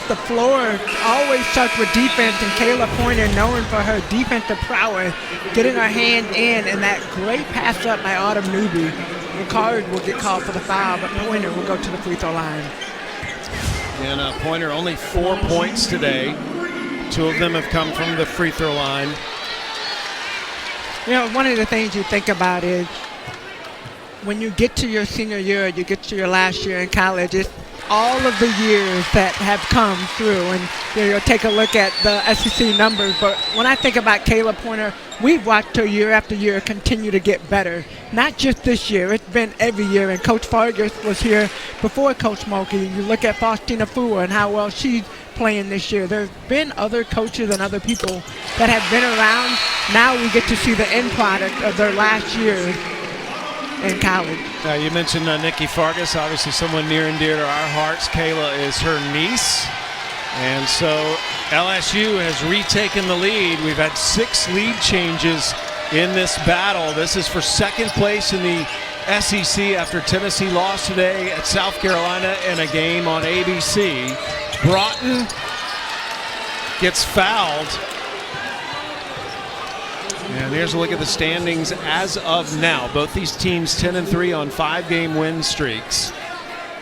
the floor. Always touch with defense, and Kayla Pointer, known for her defensive prowess, getting her hand in, and that great pass up by Autumn Newby. Ricard will get called for the foul, but Pointer will go to the free throw line. And Pointer only 4 points today. 2 of them have come from the free throw line. You know, one of the things you think about is when you get to your senior year, you get to your last year in college, it's all of the years that have come through, and you'll take a look at the SEC numbers. But when I think about Kayla Pointer, we've watched her year after year continue to get better. Not just this year, it's been every year. And Coach Fargus was here before Coach Mulkey. You look at Faustina Fua and how well she's playing this year. There's been other coaches and other people that have been around. Now we get to see the end product of their last year in college. You mentioned Nikki Fargus, obviously someone near and dear to our hearts. Kayla is her niece. And so LSU has retaken the lead. We've had 6 lead changes in this battle. This is for second place in the SEC after Tennessee lost today at South Carolina in a game on ABC. Broughton gets fouled. And here's a look at the standings as of now. Both these teams 10-3 on 5-game win streaks.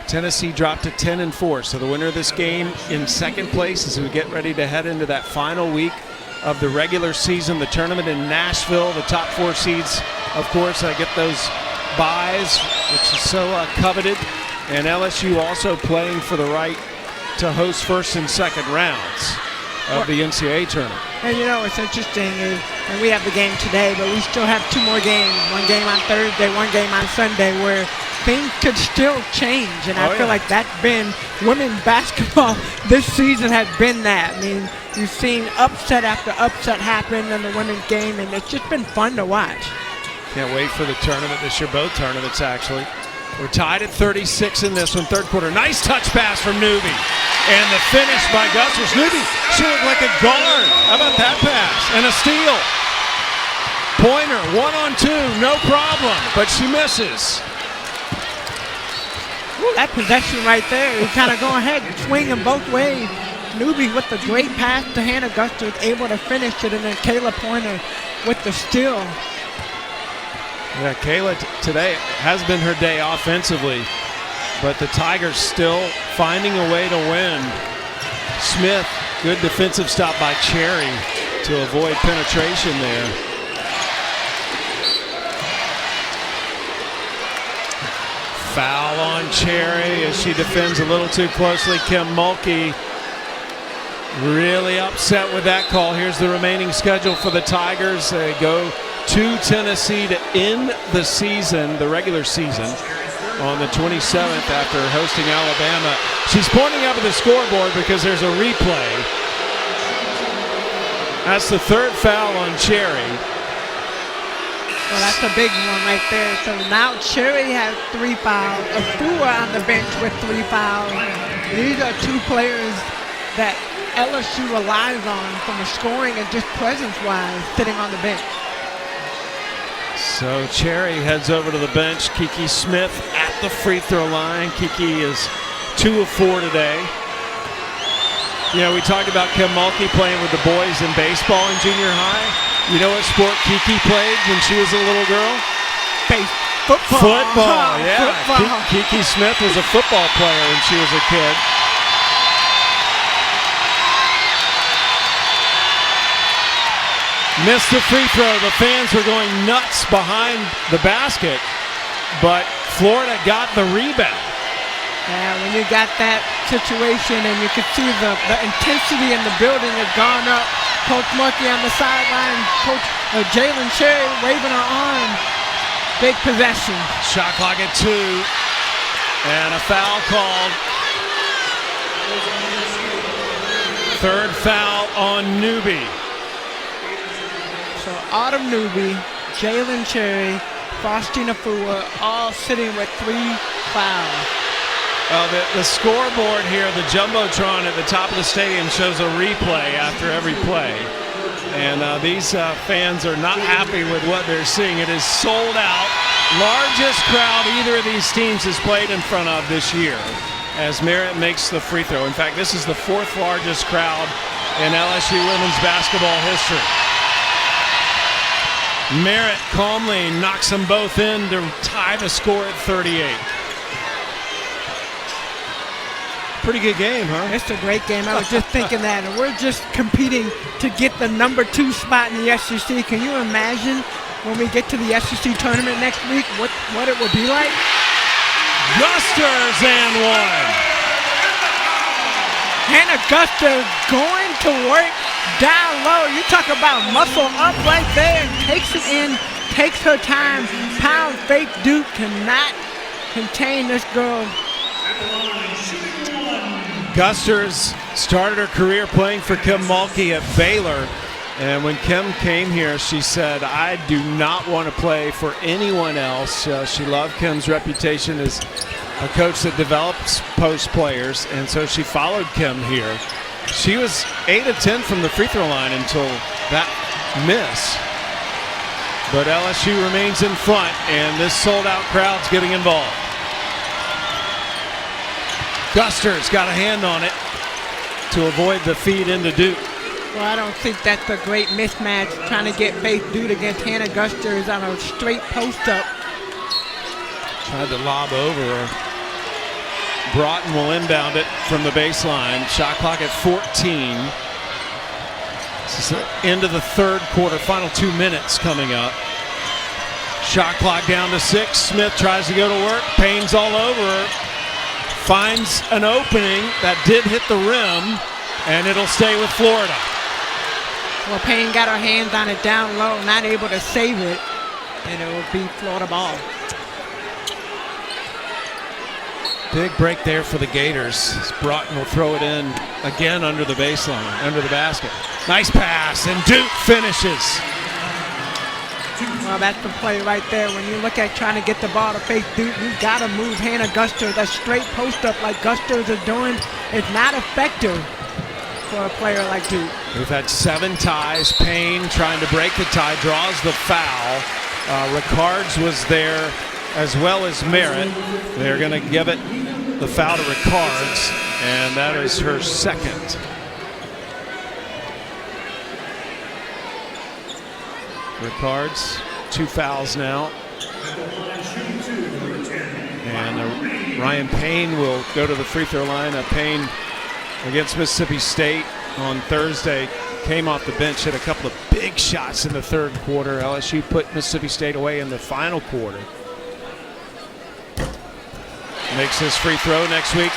Tennessee dropped to 10-4, so the winner of this game in second place as we get ready to head into that final week of the regular season, the tournament in Nashville. The top 4 seeds, of course, get those buys, which is so coveted. And LSU also playing for the right to host first and second rounds of the NCAA tournament. And you know, what's interesting is, and we have the game today, but we still have 2 more games. 1 game on Thursday, 1 game on Sunday, where things could still change. And I feel like that's been women's basketball this season has been that. I mean, you've seen upset after upset happen in the women's game, and it's just been fun to watch. Can't wait for the tournament this year, both tournaments actually. We're tied at 36 in this one, third quarter. Nice touch pass from Newby. And the finish by Gusters. Newby, she looked like a guard. How about that pass? And a steal. Pointer, 1-on-2, no problem, but she misses. Ooh, that possession right there, you kind of go ahead and swing them both ways. Newby with the great pass to Hannah Gusters, able to finish it, and then Kayla Pointer with the steal. Yeah, Kayla today has been her day offensively, but the Tigers still finding a way to win. Smith, good defensive stop by Cherry to avoid penetration there. Foul on Cherry as she defends a little too closely. Kim Mulkey really upset with that call. Here's the remaining schedule for the Tigers. They go to Tennessee to end the season, the regular season, on the 27th after hosting Alabama. She's pointing up at the scoreboard because there's a replay. That's the 3rd foul on Cherry. Well, that's a big one right there. So now Cherry has 3 fouls. Afua on the bench with 3 fouls. These are 2 players that LSU relies on from a scoring and just presence-wise sitting on the bench. So Cherry heads over to the bench. Kiki Smith at the free throw line. Kiki is 2 of 4 today. You know, we talked about Kim Mulkey playing with the boys in baseball in junior high. You know what sport Kiki played when she was a little girl? Football. Football, yeah. Football. Kiki Smith was a football player when she was a kid. Missed the free throw. The fans were going nuts behind the basket. but Florida got the rebound. Yeah, when you got that situation and you can see the intensity in the building has gone up. Coach Markey on the sideline, Coach Jalen Cherry waving her arm. Big possession. Shot clock at 2, and a foul called. Third foul on Newby. So Autumn Newby, Jalen Cherry, Faustina Fua, all sitting with 3 fouls. The scoreboard here, the Jumbotron at the top of the stadium shows a replay after every play. And these fans are not happy with what they're seeing. It is sold out. Largest crowd either of these teams has played in front of this year as Merritt makes the free throw. In fact, this is the 4th largest crowd in LSU women's basketball history. Merritt calmly knocks them both in to tie the score at 38. Pretty good game, huh? It's a great game. I was just thinking that. And we're just competing to get the number 2 spot in the SEC. Can you imagine when we get to the SEC tournament next week what it will be like? Gusters and 1. Hannah Guster going to work down low. You talk about muscle up right there. Takes it in, takes her time. Pound fake Duke cannot contain this girl. Gusters started her career playing for Kim Mulkey at Baylor. And when Kim came here, she said, I do not want to play for anyone else. She loved Kim's reputation as a coach that develops post players, and so she followed Kim here. She was 8 of 10 from the free throw line until that miss. But LSU remains in front, and this sold-out crowd's getting involved. Guster's got a hand on it to avoid the feed into Duke. Well, I don't think that's a great mismatch. Trying to get Faith Dude against Hannah Guster on a straight post-up. Tried to lob over her. Broughton will inbound it from the baseline. Shot clock at 14. This is the end of the 3rd quarter. Final 2 minutes coming up. Shot clock down to 6. Smith tries to go to work. Payne's all over her. Finds an opening that did hit the rim, and it'll stay with Florida. Well, Payne got her hands on it down low, not able to save it, and it will be Florida ball. Big break there for the Gators. Broughton will throw it in again under the baseline, under the basket. Nice pass, and Duke finishes. Well, that's the play right there. When you look at trying to get the ball to Faith Duke, you've got to move Hannah Guster. That straight post-up like Gusters are doing is not effective for a player like Duke. We've had 7 ties. Payne trying to break the tie, draws the foul. Ricards was there as well as Merritt. They're going to give it the foul to Ricards, and that is her 2nd. Ricards, 2 fouls now. And Ryan Payne will go to the free throw line. Payne against Mississippi State on Thursday came off the bench, hit a couple of big shots in the 3rd quarter. LSU put Mississippi State away in the final quarter. Makes his free throw next week.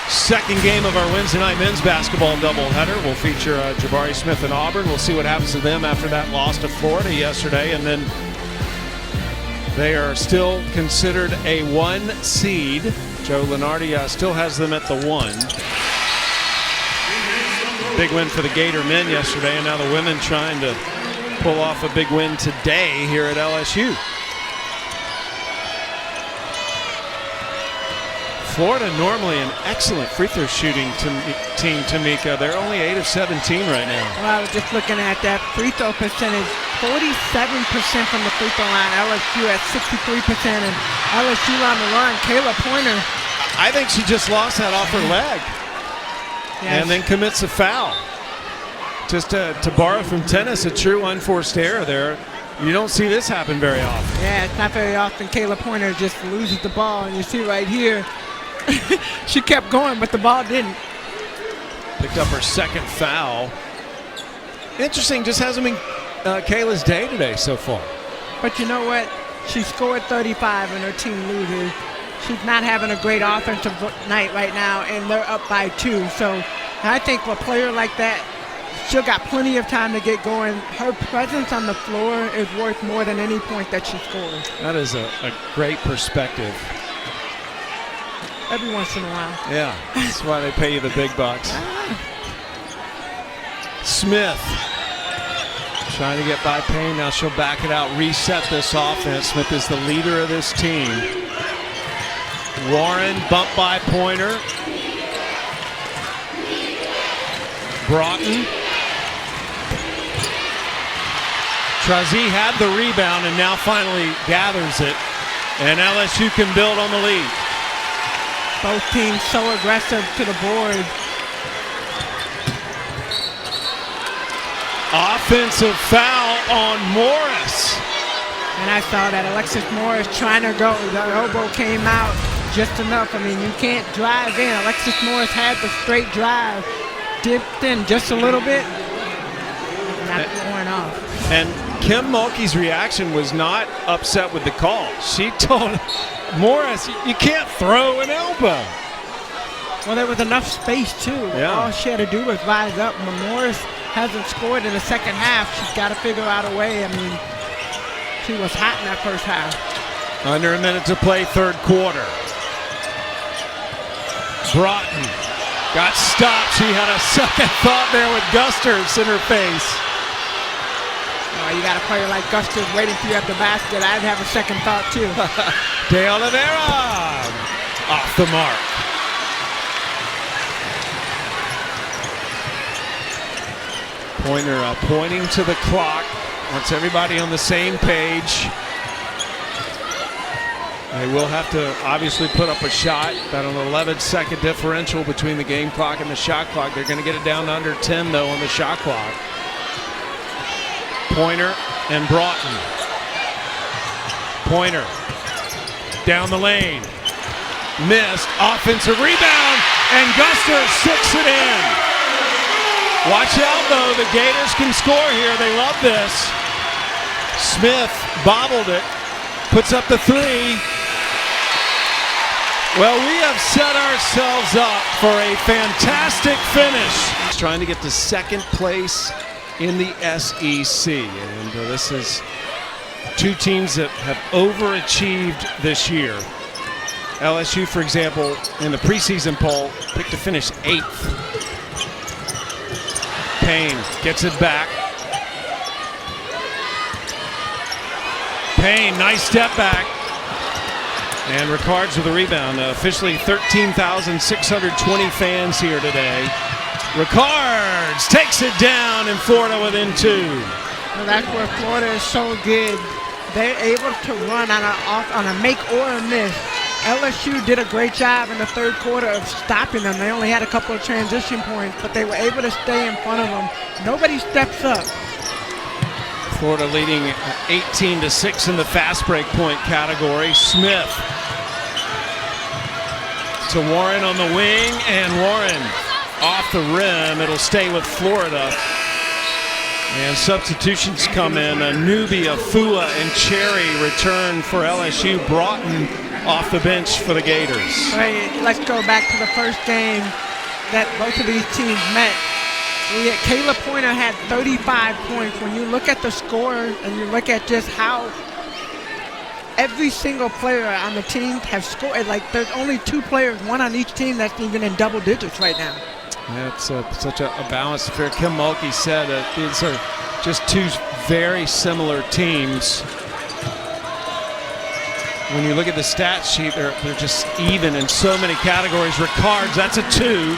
2nd game of our Wednesday night men's basketball doubleheader will feature Jabari Smith and Auburn. We'll see what happens to them after that loss to Florida yesterday. And then they are still considered a 1 seed. Joe Lenardi still has them at the 1. Big win for the Gator men yesterday, and now the women trying to pull off a big win today here at LSU. Florida normally an excellent free throw shooting team, Tamika. They're only 8 of 17 right now. Well, I was just looking at that free throw percentage. 47% from the free throw line. LSU at 63%, and LSU on the run. Kayla Pointer. I think she just lost that off her leg. Yes. And then commits a foul. Just to borrow from tennis, a true unforced error there. You don't see this happen very often. Yeah, it's not very often. Kayla Pointer just loses the ball, and you see right here, she kept going, but the ball didn't. Picked up her 2nd foul. Interesting, just hasn't been Kayla's day today so far. But you know what? She scored 35 and her team loses. She's not having a great offensive night right now, and they're up by 2. So I think for a player like that, she'll got plenty of time to get going. Her presence on the floor is worth more than any point that she scores. That is a great perspective. Every once in a while. Yeah, that's why they pay you the big bucks. Smith trying to get by Payne. Now she'll back it out, reset this offense. Smith is the leader of this team. Warren bumped by Pointer. Broughton. Trazie had the rebound and now finally gathers it. And LSU can build on the lead. Both teams so aggressive to the board. Offensive foul on Morris. And I saw that Alexis Morris trying to go. The elbow came out just enough. I mean, you can't drive in. Alexis Morris had the straight drive, dipped in just a little bit, not going off. And Kim Mulkey's reaction was not upset with the call. She told Morris, you can't throw an elbow. Well, there was enough space, too. Yeah. All she had to do was rise up. When Morris hasn't scored in the second half, she's got to figure out a way. I mean, she was hot in that first half. Under a minute to play, third quarter. Broughton got stopped. She had a second thought there with Gusters in her face. You got a player like Gusters waiting for you at the basket. I'd have a second thought, too. De Oliveira off the mark. Pointer pointing to the clock. Wants everybody on the same page. They will have to obviously put up a shot. About an 11-second differential between the game clock and the shot clock. They're going to get it down to under 10, though, on the shot clock. Pointer and Broughton. Pointer down the lane. Missed. Offensive rebound, and Guster sticks it in. Watch out, though. The Gators can score here. They love this. Smith bobbled it. Puts up the three. Well, we have set ourselves up for a fantastic finish. He's trying to get to second place in the SEC. And this is two teams that have overachieved this year. LSU, for example, in the preseason poll, picked to finish 8th. Payne gets it back. Payne, nice step back. And Ricards with the rebound. Officially 13,620 fans here today. Ricards takes it down, and Florida within 2. Well, that's where Florida is so good. They're able to run on a make or a miss. LSU did a great job in the third quarter of stopping them. They only had a couple of transition points, but they were able to stay in front of them. Nobody steps up. Florida leading 18-6 in the fast break point category. Smith to Warren on the wing, and Warren off the rim. It'll stay with Florida. And substitutions come in. Nubia, Fua, and Cherry return for LSU. Broughton off the bench for the Gators. Right, let's go back to the first game that both of these teams met. Kayla Pointer had 35 points. When you look at the score and you look at just how every single player on the team have scored, like there's only 2 players, one on each team, that's even in double digits right now. That's such a balanced affair. Kim Mulkey said these are just 2 very similar teams. When you look at the stat sheet, they're just even in so many categories. Ricards, that's a 2.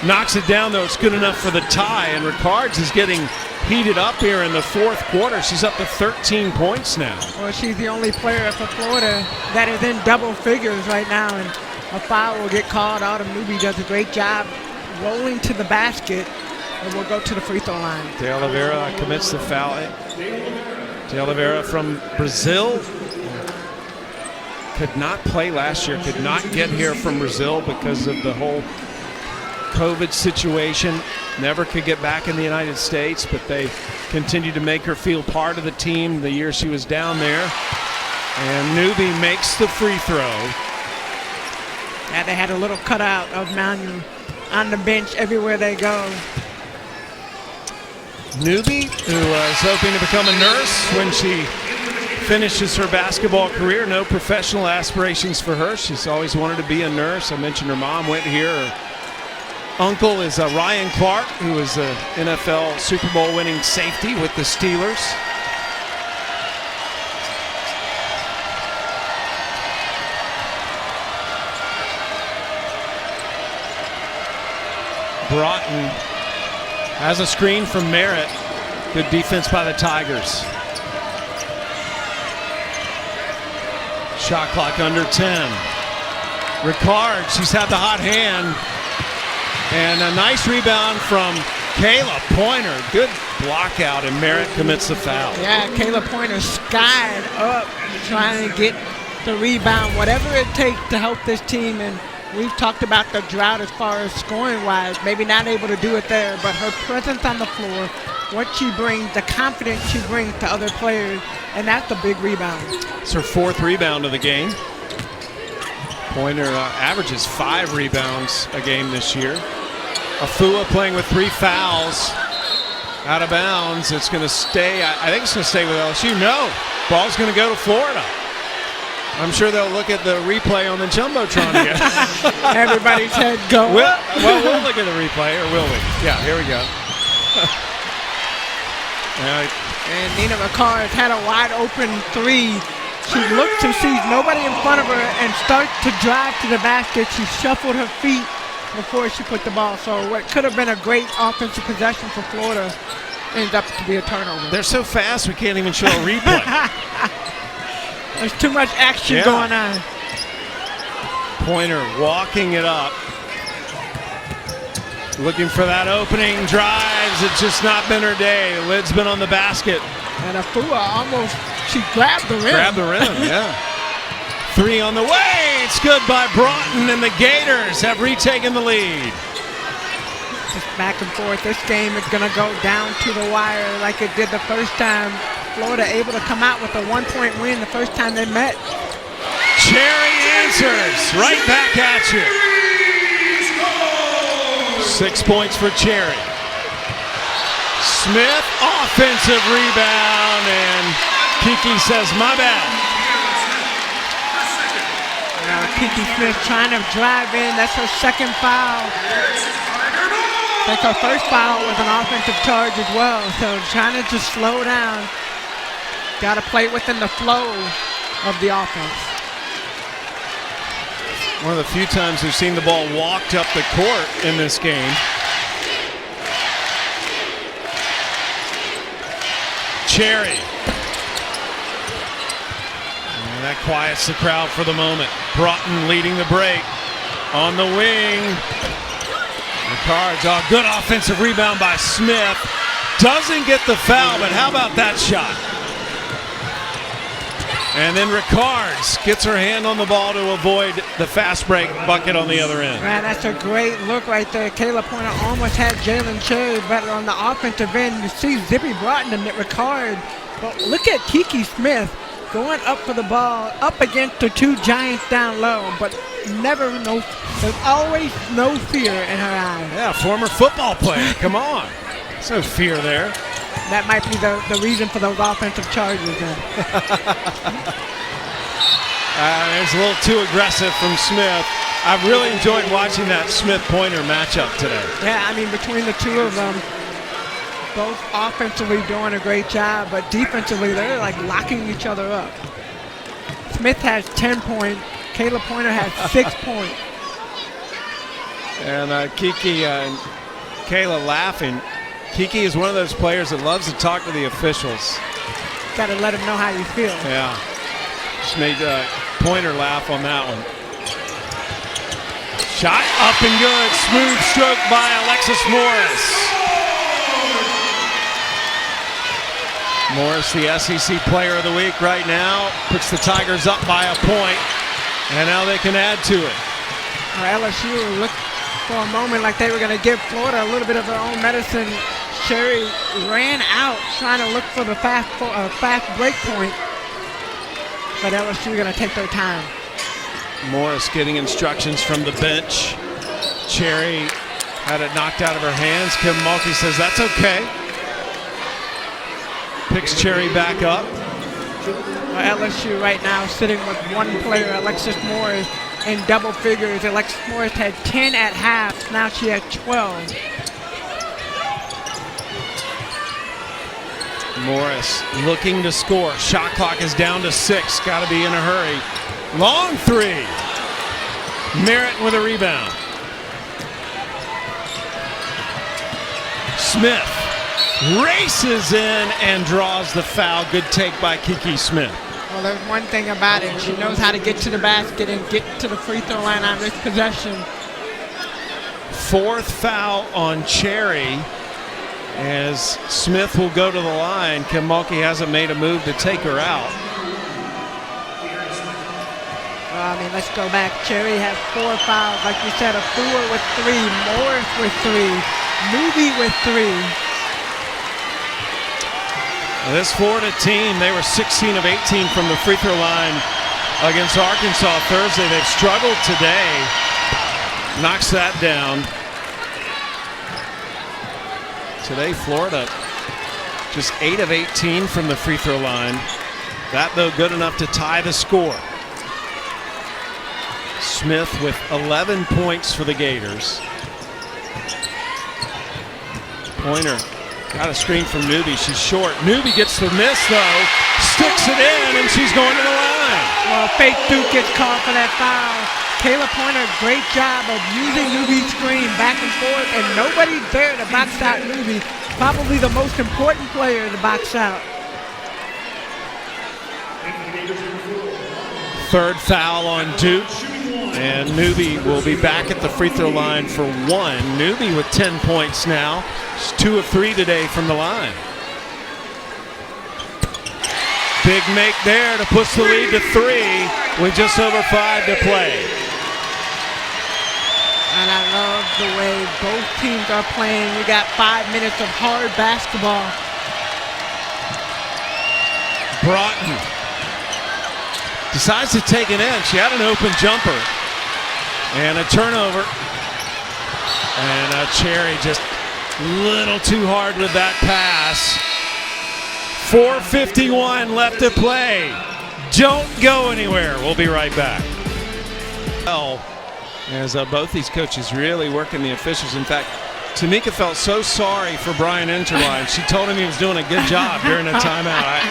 Knocks it down, though. It's good enough for the tie. And Ricards is getting heated up here in the fourth quarter. She's up to 13 points now. Well, she's the only player for Florida that is in double figures right now. And a foul will get called. Autumn Newby does a great job rolling to the basket. And we'll go to the free throw line. De Oliveira commits the foul. De Oliveira from Brazil. Could not play last year. Could not get here from Brazil because of the whole COVID situation. Never could get back in the United States, but they continued to make her feel part of the team the year she was down there. And Newby makes the free throw. Yeah, they had a little cutout of Manu on the bench everywhere they go. Newby, who was hoping to become a nurse when she finishes her basketball career. No professional aspirations for her. She's always wanted to be a nurse. I mentioned her mom went here. Her uncle is Ryan Clark, who is an NFL Super Bowl winning safety with the Steelers. Broughton has a screen from Merritt. Good defense by the Tigers. Shot clock under 10. Ricard, she's had the hot hand. And a nice rebound from Kayla Pointer. Good block out, and Merritt commits the foul. Yeah, Kayla Pointer skied up trying to get the rebound, whatever it takes to help this team. And we've talked about the drought as far as scoring-wise, maybe not able to do it there, but her presence on the floor, what she brings, the confidence she brings to other players, and that's the big rebound. It's her 4th rebound of the game. Pointer averages 5 rebounds a game this year. Afua playing with 3 fouls. Out of bounds. It's going to stay. I think it's going to stay with LSU. No. Ball's going to go to Florida. I'm sure they'll look at the replay on the Jumbotron again. Everybody said go. We'll look at the replay, or will we? Yeah, here we go. And Nina Ricard had a wide open 3. She looks and sees nobody in front of her and starts to drive to the basket. She shuffled her feet before she put the ball. So what could have been a great offensive possession for Florida ends up to be a turnover. They're so fast we can't even show a replay. There's too much action going on. Pointer walking it up. Looking for that opening, drives. It's just not been her day. The lid's been on the basket. And Afua almost, she grabbed the rim. Grabbed the rim, yeah. 3 on the way. It's good by Broughton, and the Gators have retaken the lead. Just back and forth. This game is going to go down to the wire like it did the first time. Florida able to come out with a 1-point win the first time they met. Cherry answers right back at you. 6 points for Cherry. Smith, offensive rebound, and Kiki says, my bad. Now Kiki Smith trying to drive in. That's her 2nd foul. I think her first foul was an offensive charge as well. So trying to just slow down. Got to play within the flow of the offense. One of the few times we've seen the ball walked up the court in this game. Cherry. And that quiets the crowd for the moment. Broughton leading the break on the wing. Ricard's a good offensive rebound by Smith. Doesn't get the foul, but how about that shot? And then Ricards gets her hand on the ball to avoid the fast break bucket on the other end. Man, that's a great look right there. Kayla Pointer almost had Jalen Cherry, but on the offensive end, you see Zippy Broughton and Ricard. But look at Kiki Smith going up for the ball, up against the 2 giants down low, but there's always no fear in her eyes. Yeah, former football player, come on. There's no fear there. That might be the reason for those offensive charges then. It's a little too aggressive from Smith. I've really enjoyed watching that Smith-Pointer matchup today. Yeah, I mean, between the two of them, both offensively doing a great job, but defensively, they're like locking each other up. Smith has 10 points. Kayla Pointer has 6 points. And Kiki and Kayla laughing. Kiki is one of those players that loves to talk to the officials. Got to let them know how you feel. Yeah. Just made Pointer laugh on that one. Shot up and good. Smooth stroke by Alexis Morris. Morris, the SEC Player of the Week right now, puts the Tigers up by a point, and now they can add to it. LSU looked for a moment like they were going to give Florida a little bit of their own medicine. Cherry ran out trying to look for the fast break point. but LSU going to take their time. Morris getting instructions from the bench. Cherry had it knocked out of her hands. Kim Mulkey says that's okay. Picks Cherry back up. LSU right now sitting with one player, Alexis Morris, in double figures. Alexis Morris had 10 at half. Now she had 12. Morris looking to score. Shot clock is down to 6. Got to be in a hurry. Long three. Merritt with a rebound. Smith races in and draws the foul. Good take by Kiki Smith. Well, there's one thing about it. She knows how to get to the basket and get to the free throw line on this possession. 4th foul on Cherry as Smith will go to the line. Kim Mulkey hasn't made a move to take her out. Well, I mean, let's go back. Cherry has 4 fouls. Like you said, Afua with 3, Morris with 3, Newby with 3. This Florida team, they were 16 of 18 from the free throw line against Arkansas Thursday. They've struggled today. Knocks that down. Today, Florida just 8 of 18 from the free throw line. That, though, good enough to tie the score. Smith with 11 points for the Gators. Pointer got a screen from Newby. She's short. Newby gets the miss, though. Sticks it in, and she's going to the line. Well, Faith Duke gets called for that foul. Kayla Pointer, great job of using Newby's screen back and forth, and nobody's there to box out Newby. Probably the most important player to box out. 3rd foul on Duke, and Newby will be back at the free throw line for 1. Newby with 10 points now. She's 2 of 3 today from the line. Big make there to push the lead to 3 with just over 5 to play. And I love the way both teams are playing. We got 5 minutes of hard basketball. Broughton decides to take it in. She had an open jumper and a turnover. And Cherry just a little too hard with that pass. 4:51 left to play. Don't go anywhere. We'll be right back. Well, as both these coaches really working the officials. In fact, Tamika felt so sorry for Brian Interline. She told him he was doing a good job during a timeout.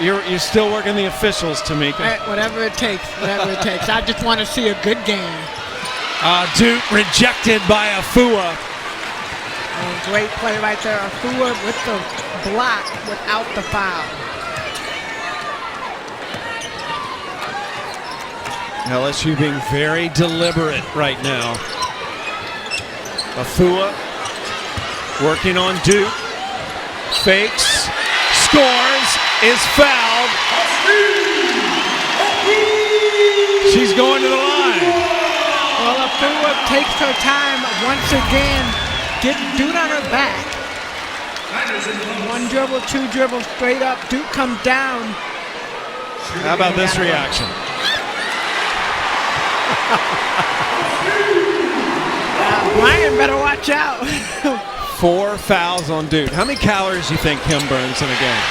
You're still working the officials, Tamika. Whatever it takes, whatever it takes. I just want to see a good game. Duke rejected by Afua. Oh, great play right there. Afua with the block without the foul. LSU being very deliberate right now. Afua working on Duke. Fakes, scores, is fouled. She's going to the line. Well, Afua takes her time once again, getting Duke on her back. 1 dribble, 2 dribbles, straight up. Duke comes down. How about this reaction? Brian better watch out. 4 fouls on Duke. How many calories do you think Kim burns in a game?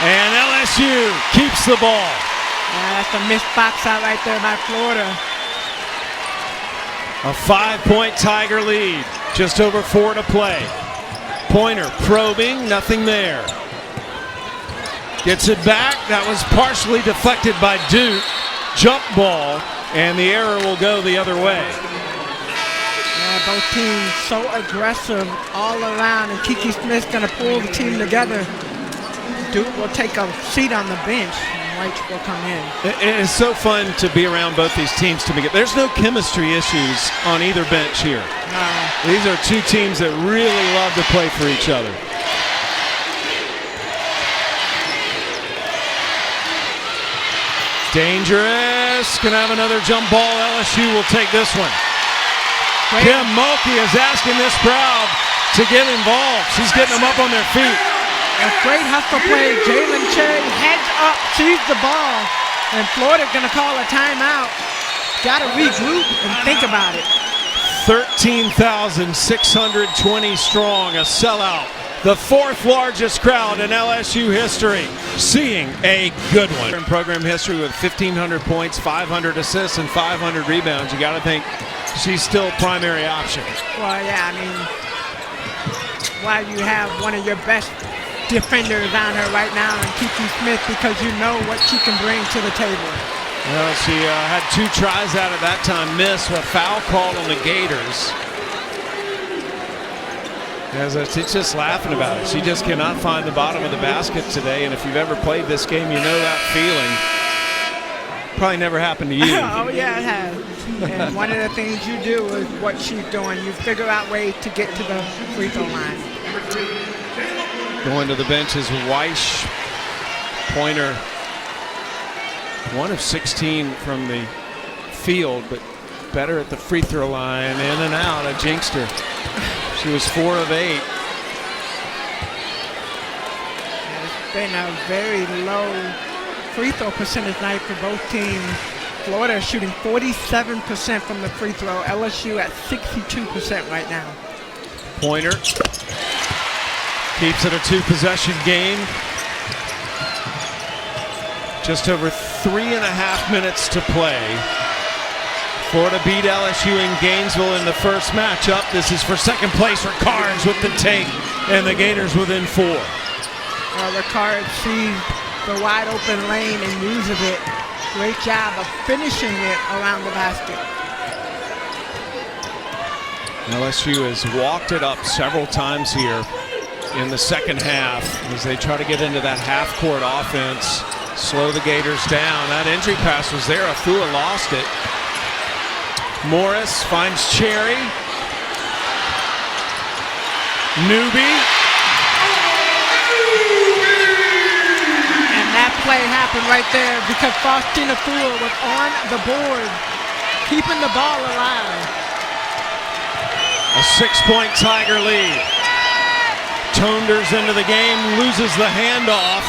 And LSU keeps the ball. That's a missed box out right there by Florida. A 5-point Tiger lead. Just over 4 to play. Pointer probing, nothing there. Gets it back. That was partially deflected by Duke. Jump ball, and the error will go the other way. Yeah, both teams so aggressive all around, and Kiki Smith's going to pull the team together. Duke will take a seat on the bench, and White will come in. It is so fun to be around both these teams. There's no chemistry issues on either bench here. These are 2 teams that really love to play for each other. Dangerous. Gonna have another jump ball. LSU will take this one. Great. Kim Mulkey is asking this crowd to get involved. She's getting them up on their feet. A great hustle play. Jalen Cherry heads up, sees the ball, and Florida's going to call a timeout. Got to regroup and think about it. 13,620 strong, a sellout. The fourth largest crowd in LSU history, seeing a good one. In program history with 1,500 points, 500 assists, and 500 rebounds. You got to think she's still primary option. Well, yeah, I mean, while you have one of your best defenders on her right now in Kiki Smith, because you know what she can bring to the table. Well, she had 2 tries out at that time, missed a foul call on the Gators. She's just laughing about it. She just cannot find the bottom of the basket today, and if you've ever played this game, you know that feeling. Probably never happened to you. Oh, yeah, it has. And one of the things you do is what she's doing. You figure out ways to get to the free throw line. Going to the bench is Weish. Pointer, 1 of 16 from the field, but better at the free throw line. In and out, a jinxter. She was 4 of 8. It's been a very low free throw percentage night for both teams. Florida shooting 47% from the free throw. LSU at 62% right now. Pointer keeps it a 2-possession game. Just over 3.5 minutes to play. Florida beat LSU in Gainesville in the first matchup. This is for second place for Cards with the take, and the Gators within 4. Well, the Cards sees the wide open lane and uses it. Great job of finishing it around the basket. LSU has walked it up several times here in the second half as they try to get into that half-court offense, slow the Gators down. That entry pass was there. Afua lost it. Morris finds Cherry. Newby. And that play happened right there because Faustina Afua was on the board, keeping the ball alive. A 6-point Tiger lead. Tonders into the game, loses the handoff,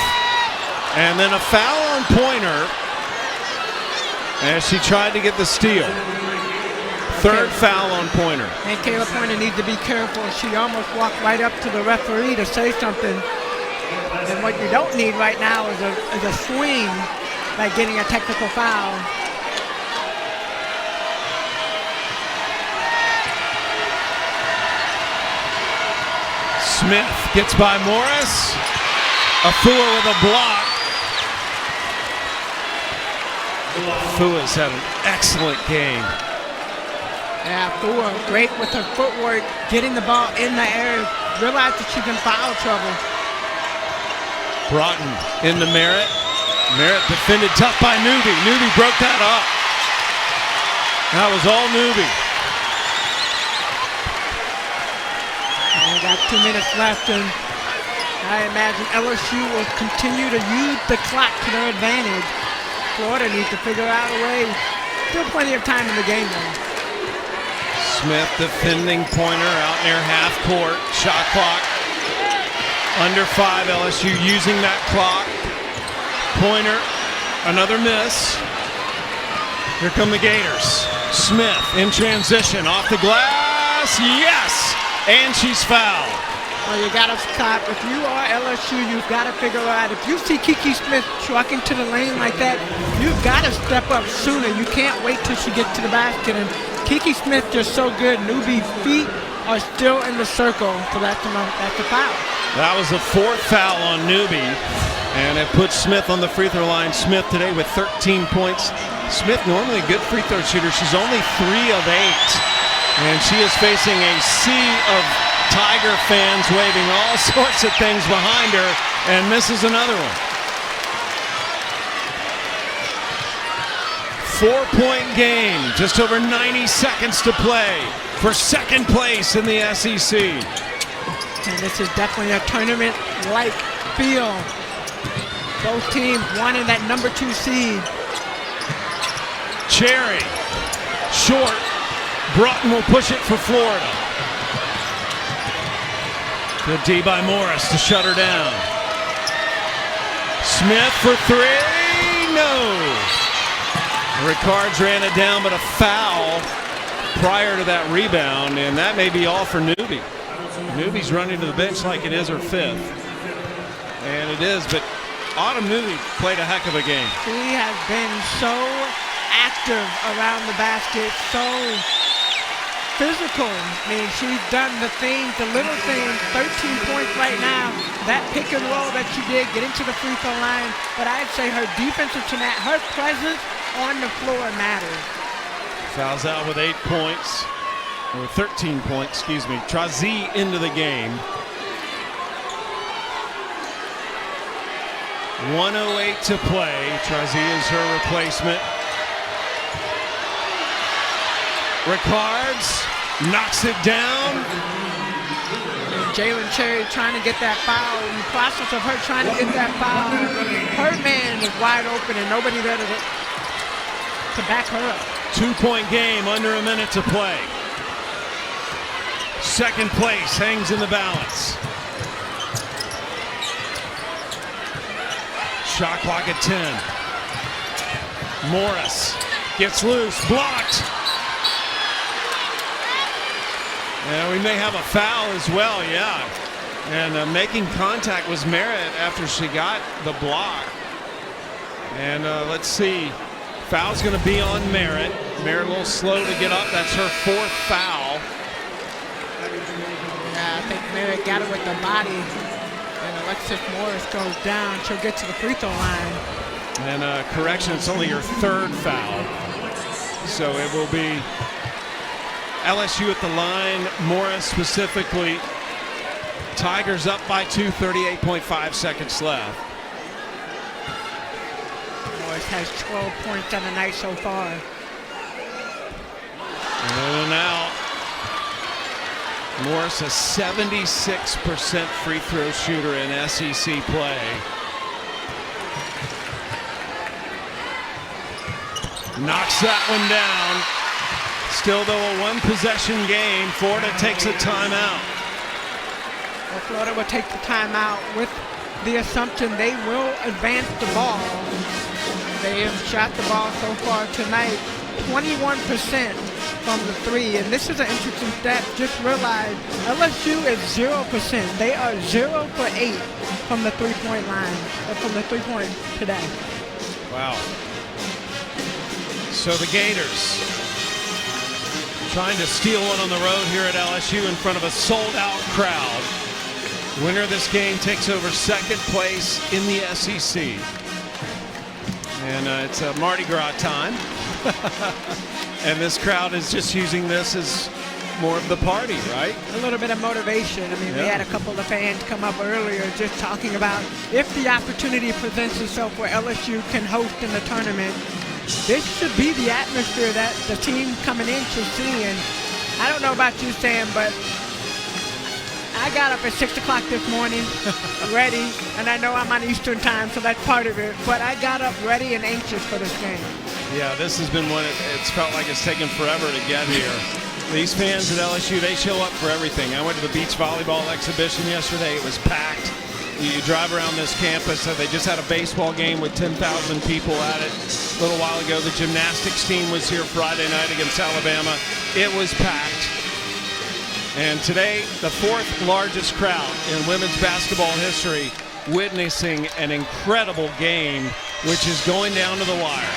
and then a foul on Pointer as she tried to get the steal. Third foul on Pointer. And Kayla Pointer needs to be careful. She almost walked right up to the referee to say something. And what you don't need right now is a swing, like getting a technical foul. Smith gets by Morris. Afua with a block. Afua's had an excellent game. Yeah, Afua great with her footwork, getting the ball in the air, realized that she's in foul trouble. Broughton into Merritt. Merritt defended tough by Newby. Newby broke that up. That was all Newby. We got 2 minutes left, and I imagine LSU will continue to use the clock to their advantage. Florida needs to figure out a way. Still plenty of time in the game, though. Smith defending Pointer out near half court. Shot clock under 5. LSU using that clock. Pointer, another miss. Here come the Gators. Smith in transition off the glass. Yes! And she's fouled. Well, you got to stop. If you are LSU, you've got to figure out. If you see Kiki Smith trucking to the lane like that, you've got to step up sooner. You can't wait till she gets to the basket. And Kiki Smith just so good. Newby's feet are still in the circle, so that's a foul. That was the 4th foul on Newby, and it puts Smith on the free throw line. Smith today with 13 points. Smith normally a good free throw shooter. She's only 3 of 8, and she is facing a sea of Tiger fans waving all sorts of things behind her, and misses another one. 4-point game, just over 90 seconds to play for second place in the SEC. And this is definitely a tournament-like feel. Both teams wanting that number 2 seed. Cherry, short. Broughton will push it for Florida. Good D by Morris to shut her down. Smith for three. No. Ricards ran it down, but a foul prior to that rebound, and that may be all for Newby. Newby's running to the bench like it is her fifth. And it is, but Autumn Newby played a heck of a game. She has been so active around the basket, so physical. I mean, she's done the things, the little things, 13 points right now. That pick and roll that she did, get into the free throw line. But I'd say her defensive tonight, her presence on the floor matters. Fouls out with 8 points, or 13 points, excuse me. Trazie into the game. 1:08 to play. Trazie is her replacement. Ricards knocks it down. Jalen Cherry trying to get that foul. In the process of her trying to get that foul, her man is wide open and nobody there to back her up. 2-point game, under a minute to play. Second place hangs in the balance. Shot clock at 10. Morris gets loose, blocked. And we may have a foul as well, yeah. And making contact was Merritt after she got the block. And let's see. Foul's going to be on Merritt. Merritt a little slow to get up. That's her fourth foul. Yeah, I think Merritt got it with the body. And Alexis Morris goes down. She'll get to the free throw line. And correction, it's only her third foul. So it will be LSU at the line, Morris specifically. Tigers up by 2, 38.5 seconds left. Morris has 12 points on the night so far. And now Morris, a 76% free throw shooter in SEC play. Knocks that one down. Still, though, a one-possession game. Florida takes a timeout. Well, Florida will take the timeout with the assumption they will advance the ball. They have shot the ball so far tonight 21% from the three. And this is an interesting stat. Just realize LSU is 0%. They are 0 for 8 from the three-point line, or from the three-point today. Wow. So the Gators trying to steal one on the road here at LSU in front of a sold-out crowd. Winner of this game takes over second place in the SEC. And it's Mardi Gras time. And this crowd is just using this as more of the party, right? A little bit of motivation. I mean, we had a couple of fans come up earlier just talking about if the opportunity presents itself where LSU can host in the tournament, this should be the atmosphere that the team coming in should see. And I don't know about you, Sam, but I got up at 6 o'clock this morning, ready, and I know I'm on Eastern time, so that's part of it, but I got up ready and anxious for this game. Yeah, this has been one, it's felt like it's taken forever to get here. These fans at LSU, they show up for everything. I went to the beach volleyball exhibition yesterday. It was packed. You drive around this campus. They just had a baseball game with 10,000 people at it a little while ago. The gymnastics team was here Friday night against Alabama. It was packed. And today, the fourth largest crowd in women's basketball history, witnessing an incredible game, which is going down to the wire.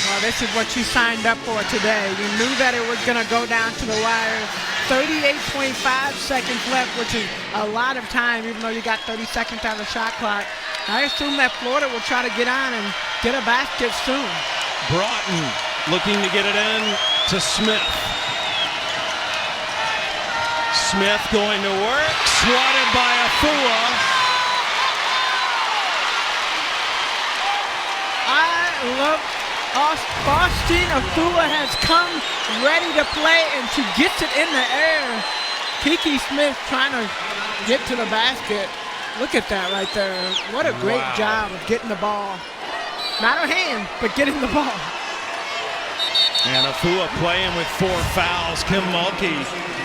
Well, this is what you signed up for today. You knew that it was going to go down to the wire. 38.5 seconds left, which is a lot of time, even though you got 30 seconds on the shot clock. I assume that Florida will try to get on and get a basket soon. Broughton looking to get it in to Smith. Smith going to work, swatted by Afua. I love Austin Afua has come ready to play, and she gets it in the air. Kiki Smith trying to get to the basket. Look at that right there. What a great job of getting the ball. Not her hand, but getting the ball. And Afua playing with 4 fouls. Kim Mulkey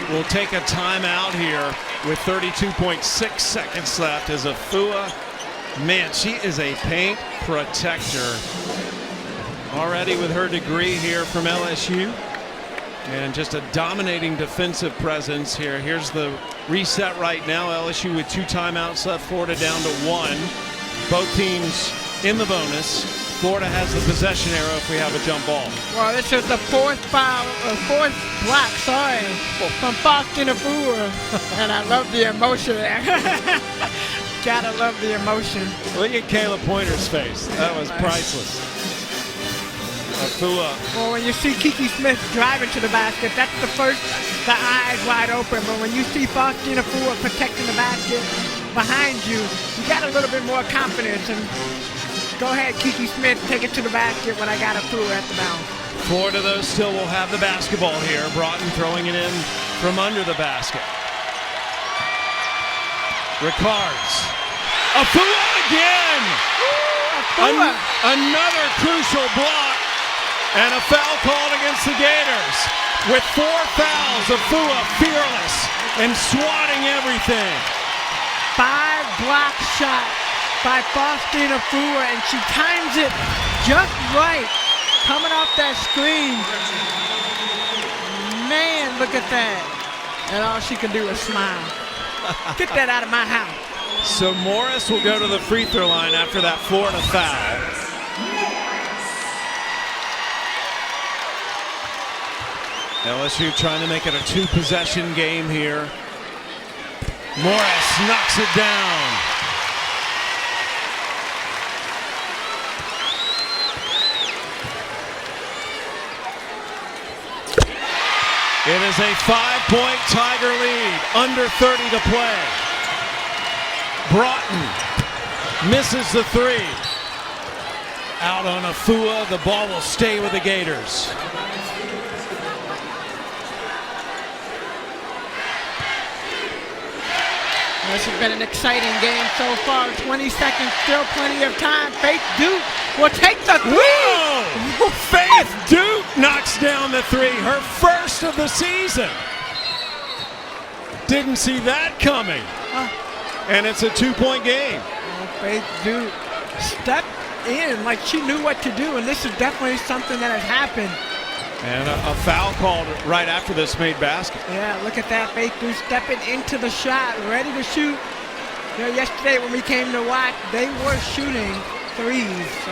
will take a timeout here with 32.6 seconds left as Afua Man, she is a paint protector already with her degree here from LSU. And just a dominating defensive presence here. Here's the reset right now. LSU with 2 timeouts left. Florida down to 1. Both teams in the bonus. Florida has the possession arrow if we have a jump ball. Well, this is the fourth block, from Faustina Fua. And I love the emotion there. Gotta love the emotion. Look at Kayla Pointer's face. That was priceless. Fua. Well, when you see Kiki Smith driving to the basket, that's the first, the eyes wide open. But when you see Faustina Fua protecting the basket behind you, you got a little bit more confidence. And go ahead, Kiki Smith, take it to the basket when I got a Fua at the bounce. Florida, though, still will have the basketball here. Broughton throwing it in from under the basket. Ricards. Fua again! Another crucial block. And a foul called against the Gators. With 4 fouls, Fua fearless and swatting everything. 5-block shot by Faustina Fua, and she times it just right. Coming off that screen. Man, look at that. And all she can do is smile. Get that out of my house. So Morris will go to the free throw line after that Florida foul. LSU trying to make it a 2-possession game here. Morris knocks it down. It is a 5-point Tiger lead, under 30 to play. Broughton misses the 3. Out on Fua, the ball will stay with the Gators. This has been an exciting game so far. 20 seconds, still plenty of time. Faith Duke will take the 3. Whoa! Faith Duke knocks down the 3, her first of the season. Didn't see that coming. And it's a 2-point game. Faith Duke stepped in like she knew what to do, and this is definitely something that has happened. And a foul called right after this made basket. Yeah, look at that. Faith Duke stepping into the shot, ready to shoot. You know, yesterday when we came to watch, they were shooting 3s. So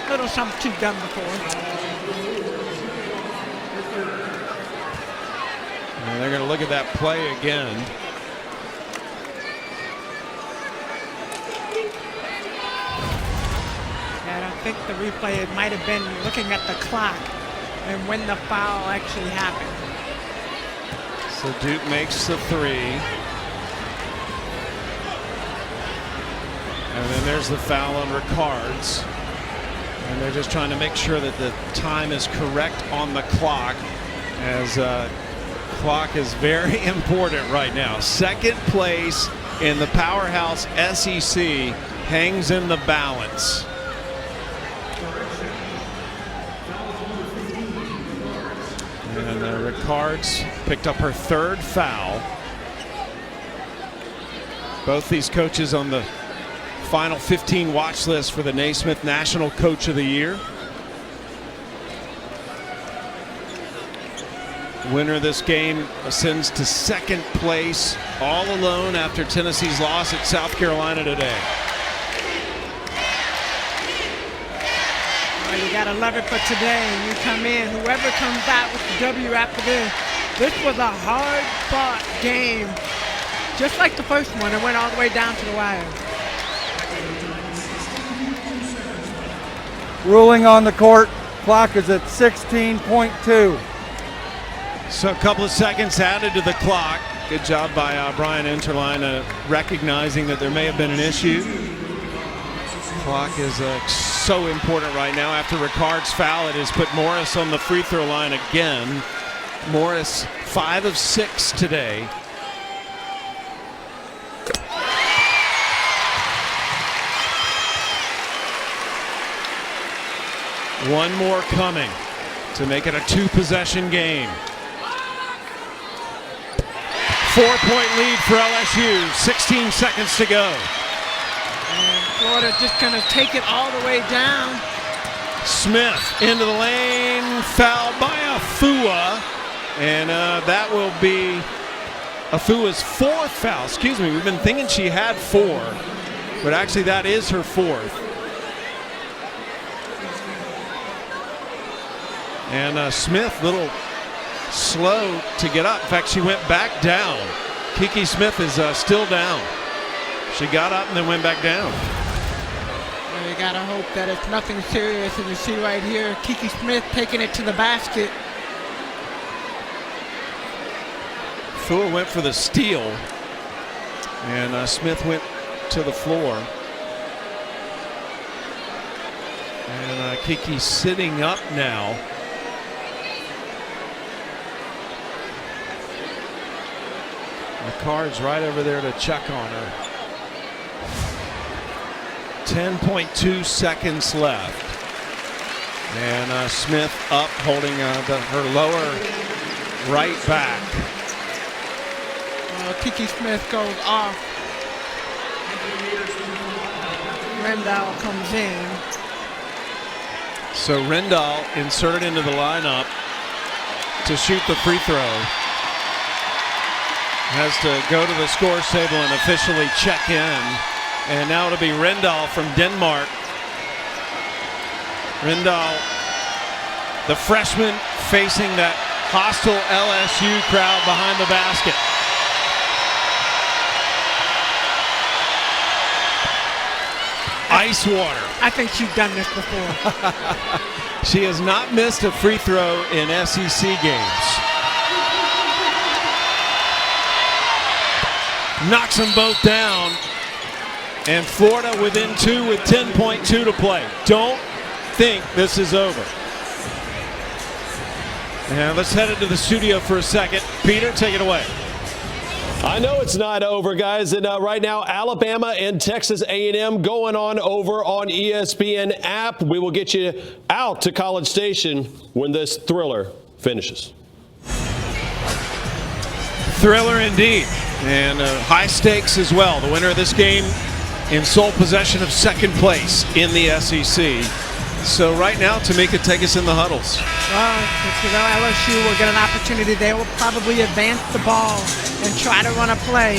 a little something she's done before. And they're going to look at that play again. And I think the replay might have been looking at the clock and when the foul actually happened. So Duke makes the 3. And then there's the foul on Ricards. And they're just trying to make sure that the time is correct on the clock, as clock is very important right now. Second place in the powerhouse SEC hangs in the balance. And Ricards picked up her 3rd foul. Both these coaches on the final 15 watch list for the Naismith National Coach of the Year. Winner of this game ascends to 2nd place, all alone after Tennessee's loss at South Carolina today. Well, you got to love it for today. And you come in, whoever comes out with the W after this. This was a hard-fought game, just like the first one. It went all the way down to the wire. Ruling on the court, clock is at 16.2. So a couple of seconds added to the clock. Good job by Brian Interline recognizing that there may have been an issue. Clock is so important right now. After Ricard's foul, it has put Morris on the free throw line again. Morris 5 of 6 today. One more coming to make it a 2-possession game. 4-point lead for LSU, 16 seconds to go. And Florida just going to take it all the way down. Smith into the lane, fouled by Afua, and that will be Afua's fourth foul. Excuse me, we've been thinking she had 4, but actually that is her 4th. And Smith, little slow to get up. In fact, she went back down. Kiki Smith is still down. She got up and then went back down. Well, you got to hope that it's nothing serious. And you see right here, Kiki Smith taking it to the basket. Fua went for the steal, and Smith went to the floor. And Kiki sitting up now. McCard's right over there to check on her. 10.2 seconds left. And Smith up holding her lower right back. Kiki Smith goes off. Rendell comes in. So Rendell inserted into the lineup to shoot the free throw. Has to go to the scores table and officially check in. And now it'll be Rendell from Denmark. Rendell, the freshman, facing that hostile LSU crowd behind the basket. Ice water. I think she's done this before. She has not missed a free throw in SEC games. Knocks them both down. And Florida within 2 with 10.2 to play. Don't think this is over. And let's head into the studio for a second. Peter, take it away. I know it's not over, guys. And right now, Alabama and Texas A&M going on over on ESPN app. We will get you out to College Station when this thriller finishes. Thriller indeed. And high stakes as well. The winner of this game in sole possession of second place in the SEC. So right now, Tamika, take us in the huddles. Well, LSU will get an opportunity. They will probably advance the ball and try to run a play.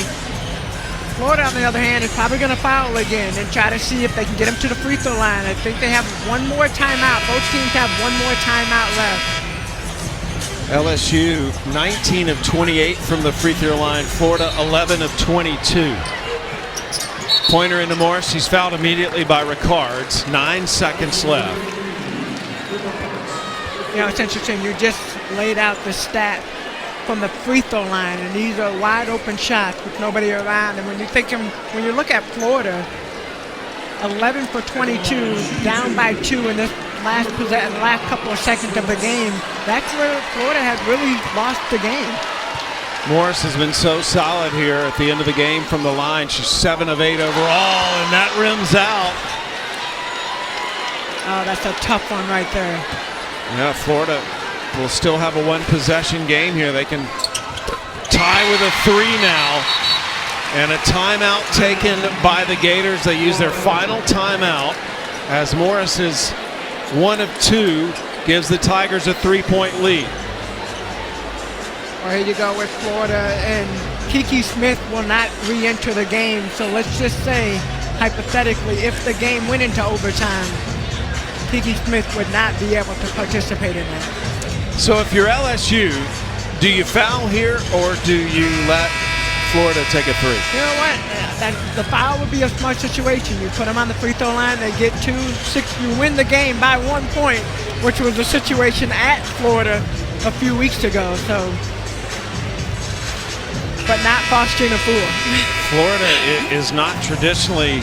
Florida, on the other hand, is probably going to foul again and try to see if they can get them to the free throw line. I think they have one more timeout. Both teams have one more timeout left. LSU 19 of 28 from the free throw line. Florida 11 of 22. Pointer into Morris. She's fouled immediately by Ricards. 9 seconds left. You know, it's interesting. You just laid out the stat from the free throw line, and these are wide open shots with nobody around. And when you look at Florida, 11 for 22, down by 2 in this last couple of seconds of the game. That's where Florida has really lost the game. Morris has been so solid here at the end of the game from the line. She's 7 of 8 overall, and that rims out. Oh, that's a tough one right there. Yeah, Florida will still have a one-possession game here. They can tie with a 3 now. And a timeout taken by the Gators. They use their final timeout as Morris is 1 of 2, gives the Tigers a 3-point lead. Well, here you go with Florida, and Kiki Smith will not re-enter the game. So let's just say, hypothetically, if the game went into overtime, Kiki Smith would not be able to participate in that. So if you're LSU, do you foul here or do you let Florida take a 3? You know what? The foul would be a smart situation. You put them on the free throw line, they get 2, 6, you win the game by 1 point, which was the situation at Florida a few weeks ago. So, but not Faustina Fua. Florida is not traditionally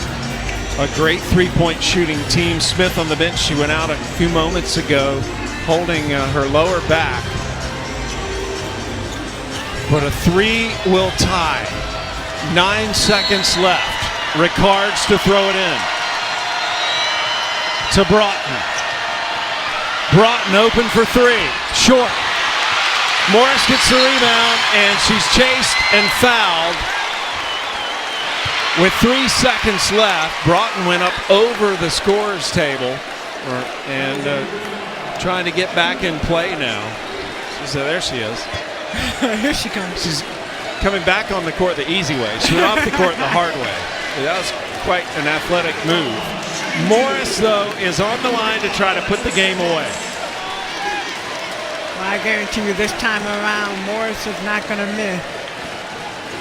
a great three-point shooting team. Smith on the bench. She went out a few moments ago holding her lower back. But a 3 will tie. 9 seconds left. Ricards to throw it in. To Broughton. Broughton open for 3. Short. Morris gets the rebound, and she's chased and fouled. With 3 seconds left, Broughton went up over the scores table and trying to get back in play now. So there she is. Here she comes. She's coming back on the court the easy way. She went off the court the hard way. That was quite an athletic move. Morris, though, is on the line to try to put the game away. Well, I guarantee you this time around, Morris is not going to miss.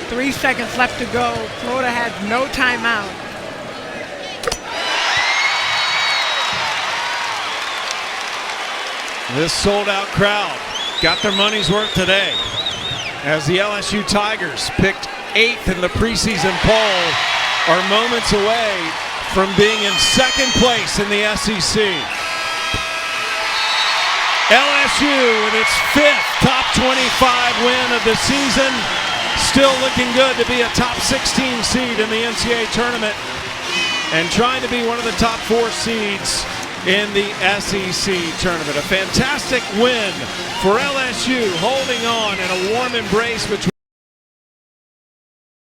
3 seconds left to go. Florida has no timeout. This sold-out crowd got their money's worth today as the LSU Tigers, picked 8th in the preseason poll, are moments away from being in second place in the SEC. LSU with its 5th top 25 win of the season, still looking good to be a top 16 seed in the NCAA tournament and trying to be one of the top 4 seeds in the SEC tournament. A fantastic win for LSU, holding on in a warm embrace between